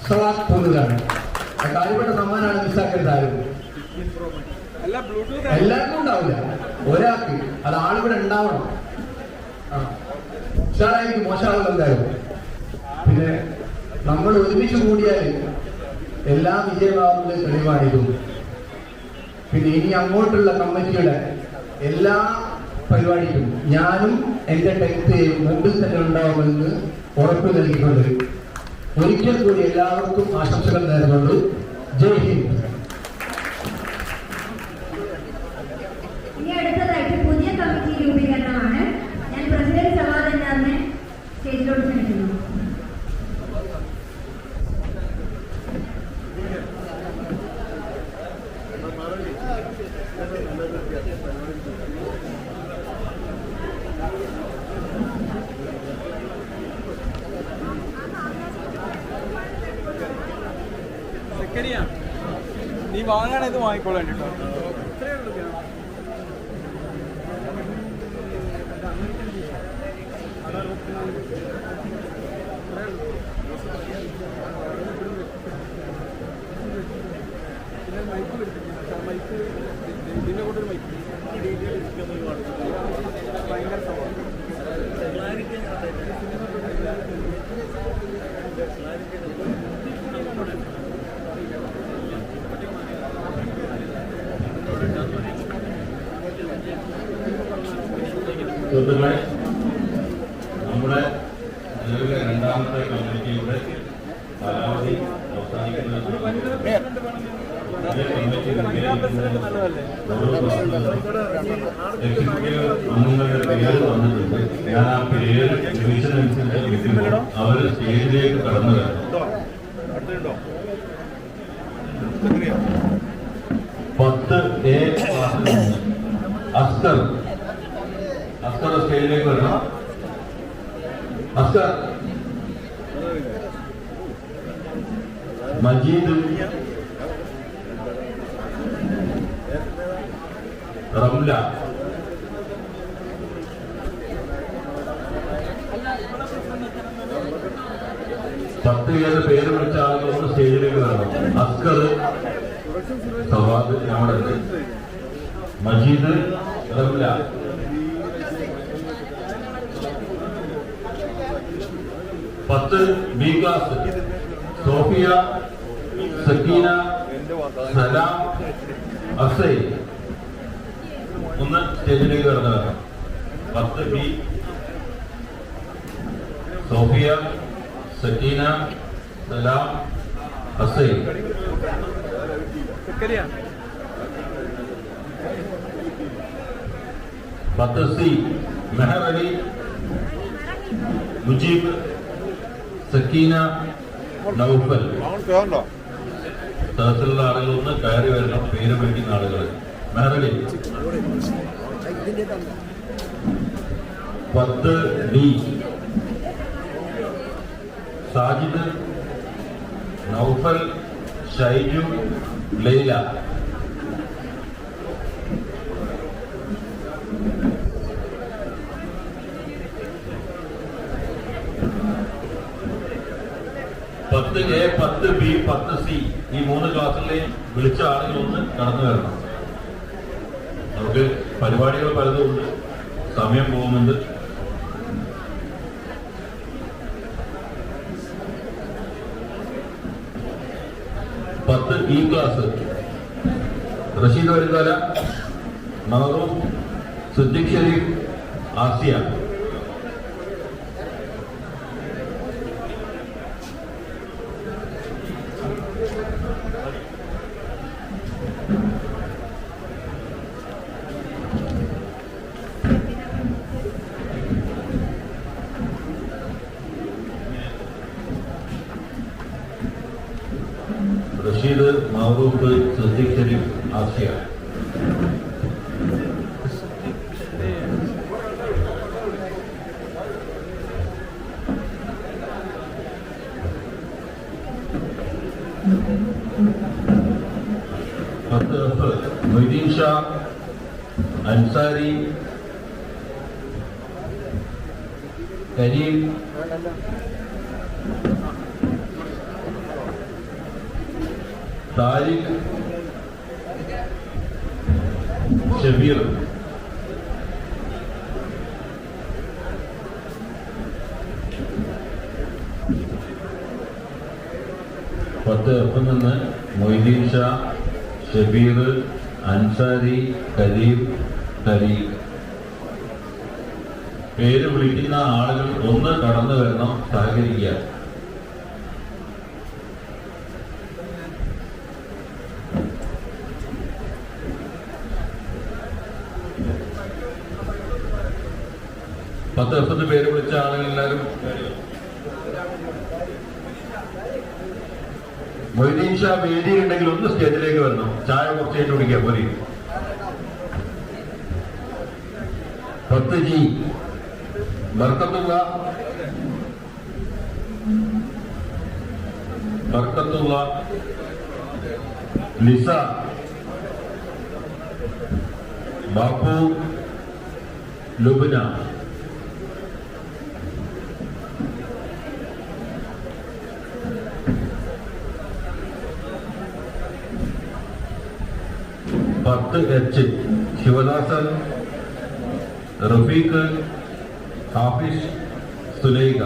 സവാസ് പൂനുകാണ്. കാര്യപ്പെട്ട സമ്മാനമാണ്, മിസ്സാക്കരുത് ആരും. എല്ലാവർക്കും ഉണ്ടാവില്ല, ഒരാൾക്ക്. അത് ആളിവിടെ ഉണ്ടാവണം. ഉഷാറായിരിക്കും, മോശമാവില്ല എന്തായാലും. പിന്നെ നമ്മൾ ഒരുമിച്ച് കൂടിയാൽ എല്ലാ വിജയമാവുന്ന തെളിവാണിതും. പിന്നെ ഇനി അങ്ങോട്ടുള്ള കമ്മിറ്റിയുടെ എല്ലാ പരിപാടിക്കും ഞാനും എന്റെ ടെക്സ്റ്റ് മുമ്പിൽ തന്നെ ഉണ്ടാവുമെന്ന് ഉറപ്പ് നൽകിക്കൊണ്ട് ഒരിക്കൽ കൂടി എല്ലാവർക്കും ആശംസകൾ നേർന്നുകൊണ്ട് ജയ് ഹിന്ദ്. ഇനി അടുത്തതായിട്ട് പുതിയ കമ്മിറ്റി രൂപീകരണമാണ്. ഞാൻ പ്രസിഡന്റ് സവാദ് സ്റ്റേജിലോട്ട് ക്ഷണിക്കുന്നു. നീ വാങ്ങാണ്, ഇത് വാങ്ങിക്കോളാം കേട്ടോ. മൈക്ക് ഇതിനെ കൊണ്ടൊരു മൈക്ക് ഭയങ്കര സവാള. സുഹൃത്തുക്കളെ, നമ്മുടെ നിലവിലെ രണ്ടാമത്തെ കമ്മിറ്റിയുടെ കാലാവധി അവസാനിക്കുന്ന എക്സിക്യൂട്ടീവ് അംഗങ്ങളുടെ പേര് വന്നിട്ടുണ്ട്. ഞാൻ ആ പേര് ഡിവിഷനനുസരിച്ച് വിളിക്കുമ്പോൾ അവർ സ്റ്റേജിലേക്ക് കടന്നു വരണം. 10A ക്ലാസ്സിൽ നിന്ന് അസ്കർ സ്റ്റേജിലേക്ക് വരണം. അസ്കർ, മജീദ്, റംല, പത്ത് പേര് വിളിച്ച ആളുകളൊന്ന് സ്റ്റേജിലേക്ക് വരണം. അസ്കർ, സവാദ് നമ്മുടെ ഉണ്ട്, മജീദ്, റംല. പത്ത് ബി ക്ലാസ് സോഫിയ, സക്കീന, സലാം, അസൈ ഒന്ന് സ്റ്റേജിലേക്ക് കടന്നു വരണം. 10 ബി സോഫിയ, സക്കീന, സലാം, അസൈ. 10 സി മെഹർ അലി, മുജീബ്, സക്കീന, നൗഫൽ. സദസ്സിലുള്ള ആളുകൾ ഒന്ന് കയറി വരണം. പേര് വിളിക്കുന്ന ആളുകൾ. Meher Ali. 10 D Sajid, Naufal, Shaiju, Laila. 10A, 10B, 10C ഈ 3 ക്ലാസ്സിലെയും വിളിച്ച ആളുകളൊന്ന് കടന്നു വരണം. നമുക്ക് പരിപാടികൾ പലതുമുണ്ട്, സമയം പോകുന്നുണ്ട്. ഈ ക്ലാസ് റഷീദ് വരുന്നതല, മഹറൂഫ്, സിദ്ദിഖ് ഷരീഫ്, ആസിയ. റഷീദ്, മഹറൂഫ്, സിദ്ദീഖ് ഷരീഫ്, ആസിയ. മൊയ്തീൻ ഷാ, അൻസാരി, കരീം, താരിഖ്, ഷബീർ. നിന്ന് മൊയ്തീൻ ഷാ, ഷബീർ, അൻസാരി, കരീം, തരീഖ്. പേര് വിളിക്കുന്ന ആളുകൾ ഒന്ന് കടന്നു വരണം, സഹകരിക്കുക. പത്ത് പേര് വിളിച്ച ആളുകൾ എല്ലാവരും. മൊയ്തീൻ ഷാ വേദിയിലുണ്ടെങ്കിൽ ഒന്ന് സ്റ്റേജിലേക്ക് വരണം. ചായ കുറച്ചായിട്ട് കുടിക്കുക പോലെ. 10G Barkathulla Lisa, Bapu, Lubna. H Sivadasan, Rafeeq, Hafish, Sulaikha.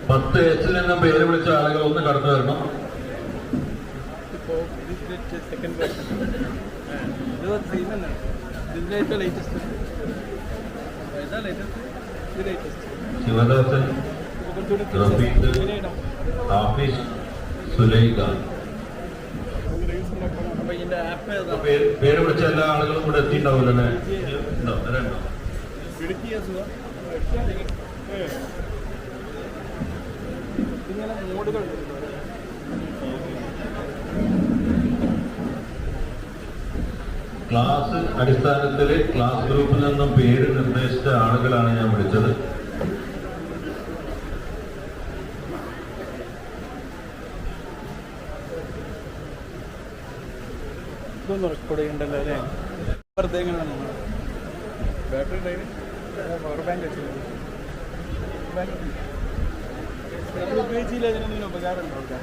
H നിന്നും പേര് വിളിച്ച ആളുകൾ ഒന്ന് കടന്നു വരണം. ശിവദാസൻ, റഫീഖ്, ഹാഫിഷ്, സുലൈഖ. പേര് വിളിച്ച എല്ലാ ആളുകളും കൂടെ എത്തിയിട്ടുണ്ടാവില്ലേ? ക്ലാസ് അടിസ്ഥാനത്തിൽ ക്ലാസ് ഗ്രൂപ്പിൽ നിന്നും പേര് നിർദ്ദേശിച്ച ആളുകളാണ് ഞാൻ വിളിച്ചത്. ഇതൊന്നും റെക്കോർഡ് ചെയ്യണ്ടല്ലോ അല്ലേ? വെറുതെ ബാറ്ററി ഡൈന് പവർ ബാങ്ക് വെച്ചിട്ടുണ്ട്. നമ്മൾ ഉപയോഗിച്ചില്ല, ഇതിനൊന്നും ഉപകാരം ഉണ്ടോ?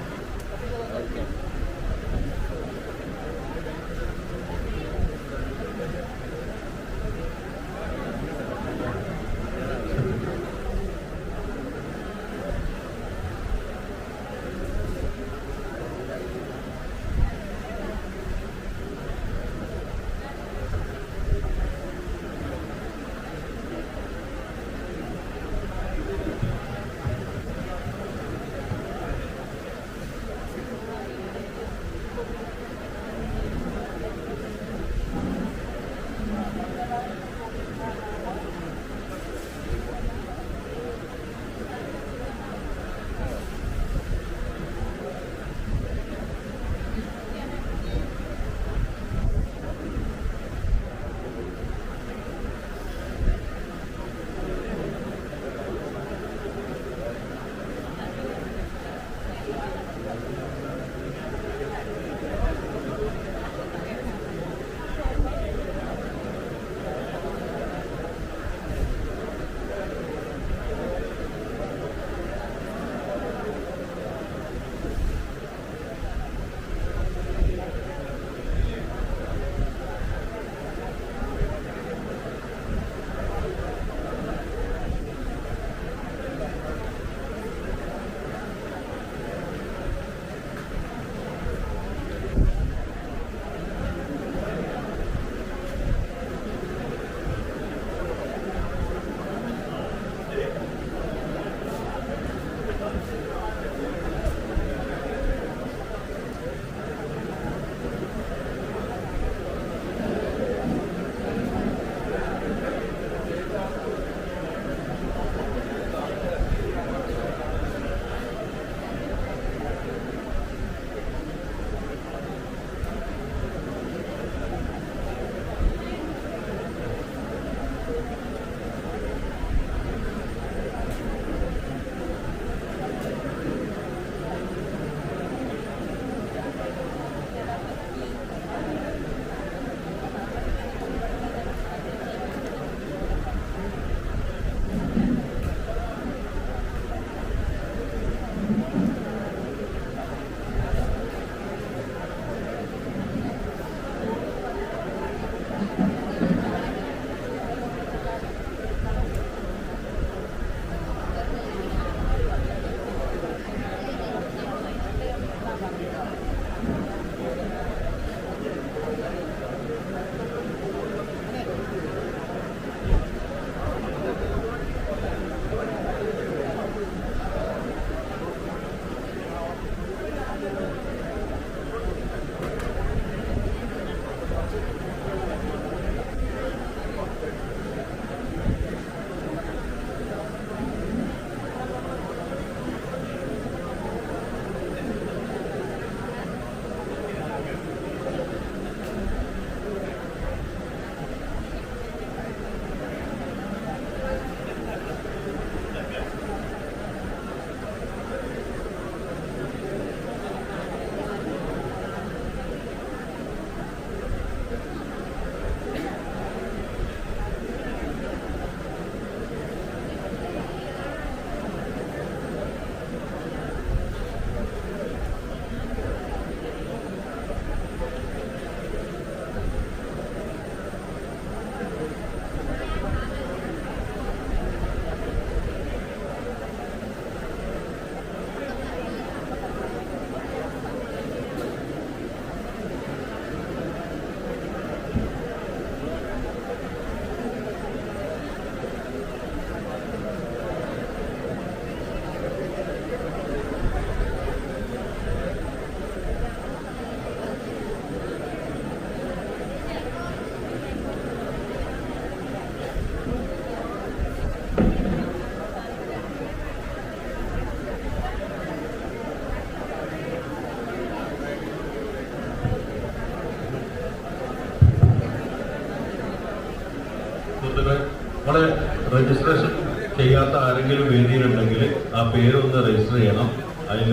നമ്മളെ രജിസ്ട്രേഷൻ ചെയ്യാത്ത ആരെങ്കിലും വേദിയിലുണ്ടെങ്കിൽ ആ പേരൊന്ന് രജിസ്റ്റർ ചെയ്യണം. അതിൽ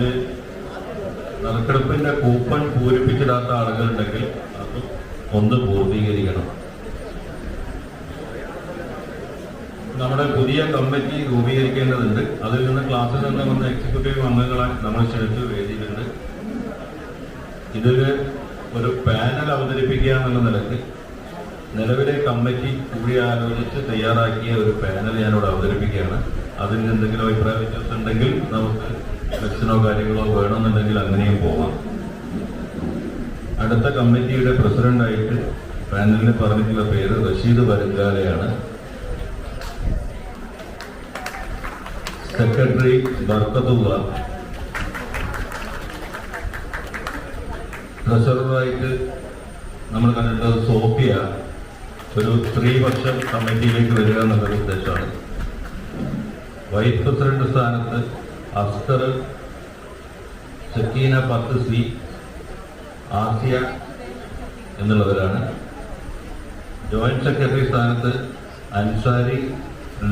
നറുക്കെടുപ്പിന്റെ കൂപ്പൺ പൂരിപ്പിച്ചിടാത്ത ആളുകളുണ്ടെങ്കിൽ അത് ഒന്ന് പൂർത്തീകരിക്കണം. നമ്മുടെ പുതിയ കമ്മിറ്റി രൂപീകരിക്കേണ്ടതുണ്ട്. അതിൽ നിന്ന് ക്ലാസ്സിൽ നിന്ന് വന്ന എക്സിക്യൂട്ടീവ് അംഗങ്ങളെ നമ്മൾ ക്ഷണിച്ചു വേദിയിലുണ്ട്. ഇതിൽ ഒരു പാനൽ അവതരിപ്പിക്കുക എന്നുള്ള നിലയ്ക്ക് നിലവിലെ കമ്മിറ്റി കൂടി ആലോചിച്ച് തയ്യാറാക്കിയ ഒരു പാനൽ ഞാനിവിടെ അവതരിപ്പിക്കുകയാണ്. അതിൽ എന്തെങ്കിലും അഭിപ്രായ വ്യത്യാസം ഉണ്ടെങ്കിൽ നമുക്ക് ക്വസ്റ്റ്യനോ കാര്യങ്ങളോ വേണമെന്നുണ്ടെങ്കിൽ അങ്ങനെയും പോവാം. അടുത്ത കമ്മിറ്റിയുടെ പ്രസിഡന്റായിട്ട് പാനലിന് പറഞ്ഞിട്ടുള്ള പേര് റഷീദ് വരുങ്കാലയാണ്. സെക്രട്ടറി ബർക്കത്തുള്ള, ട്രഷററായിട്ട് നമ്മൾ കണ്ടിട്ടുള്ളത് സോഫിയ. ഒരു 3 വർഷം കമ്മിറ്റിയിലേക്ക് വരിക എന്നുള്ളൊരു ഉദ്ദേശമാണ്. വൈസ് പ്രസിഡന്റ് സ്ഥാനത്ത് അസ്കർ, സക്കീന 10C, ആസിയ എന്നുള്ളവരാണ്. ജോയിന്റ് സെക്രട്ടറി സ്ഥാനത്ത് അൻസാരി,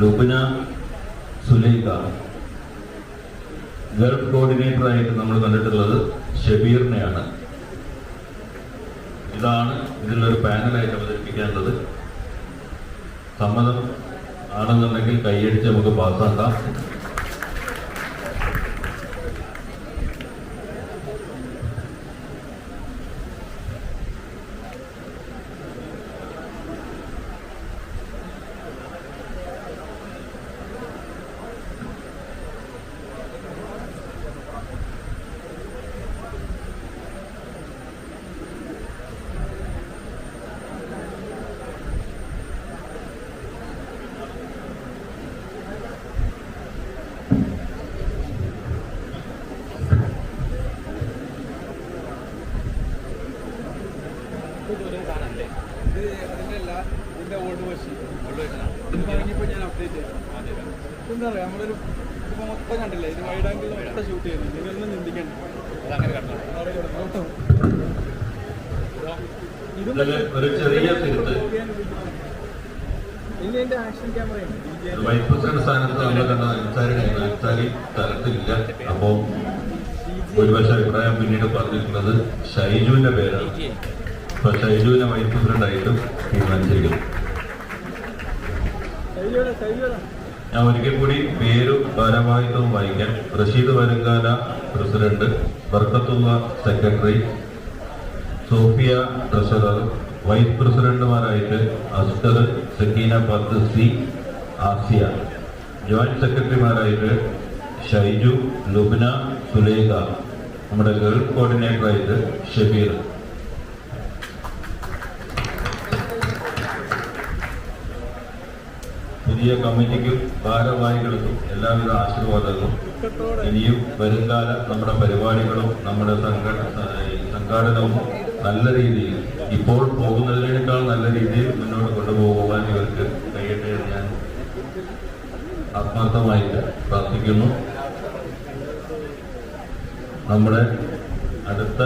ലുബ്ന, സുലൈഖ. ഗൾഫ് കോർഡിനേറ്ററായിട്ട് നമ്മൾ കണ്ടിട്ടുള്ളത് ഷബീറിനെയാണ്. ഇതാണ് ഇതിലൊരു പാനലായിട്ട് അവതരിപ്പിക്കേണ്ടത്. സമ്മതം ആണെന്നുണ്ടെങ്കിൽ കൈയടിച്ച് നമുക്ക് പാസ്സാക്കാം. എന്താ പറയാ, നമ്മളൊരു ഇപ്പൊ മൊത്തം കണ്ടില്ലേ, ഇത് വൈഡ് ആംഗിൾ മൊത്തം ഷൂട്ട് ചെയ്യുന്നു. നിങ്ങളൊന്നും ചിന്തിക്കണ്ട. ഒരു ചെറിയ തിരുത്ത്. ഇനി എന്റെ ആക്ഷൻ ക്യാമറ വൈസ് പ്രസിഡന്റ് സ്ഥാനത്ത് നമ്മൾ കണ്ട അൻസാരി തരത്തിലില്ല. അപ്പോ ഒരുപക്ഷെ അഭിപ്രായം പിന്നീട് പറഞ്ഞിട്ടുള്ളത് ഷൈജുവിന്റെ പേരാണ്. അപ്പൊ ഷൈജുവിനെ വൈസ് പ്രസിഡന്റ് ആയിട്ടും തീരുമാനിച്ചിരിക്കുന്നു. ഞാൻ ഒരിക്കൽ കൂടി പേരും ഭാരവാഹിത്വവും വായിക്കാം. റഷീദ് വരുങ്കാല president, Barkathulla secretary, Sophia treasurer, vice പ്രസിഡന്റുമാരായിട്ട് അസ്കർ, സക്കീന 10C, ആസിയ. ജോയിന്റ് സെക്രട്ടറിമാരായിട്ട് ഷൈജു, ലുബ്ന, സുലൈഖ. നമ്മുടെ ഗൾഫ് കോർഡിനേറ്ററായിട്ട് ഷബീർ. പുതിയ കമ്മിറ്റിക്കും ഭാരവാഹികൾക്കും എല്ലാവിധ ആശീർവാദങ്ങളും. ഇനിയും വരുംകാല നമ്മുടെ പരിപാടികളും നമ്മുടെ സംഘാടനവും നല്ല രീതിയിൽ, ഇപ്പോൾ പോകുന്നതിനേക്കാൾ നല്ല രീതിയിൽ മുന്നോട്ട് കൊണ്ടുപോകുവാൻ ഇവർക്ക് കഴിയട്ടെ എന്ന് ഞാൻ ആത്മാർത്ഥമായിട്ട് പ്രാർത്ഥിക്കുന്നു. നമ്മുടെ അടുത്ത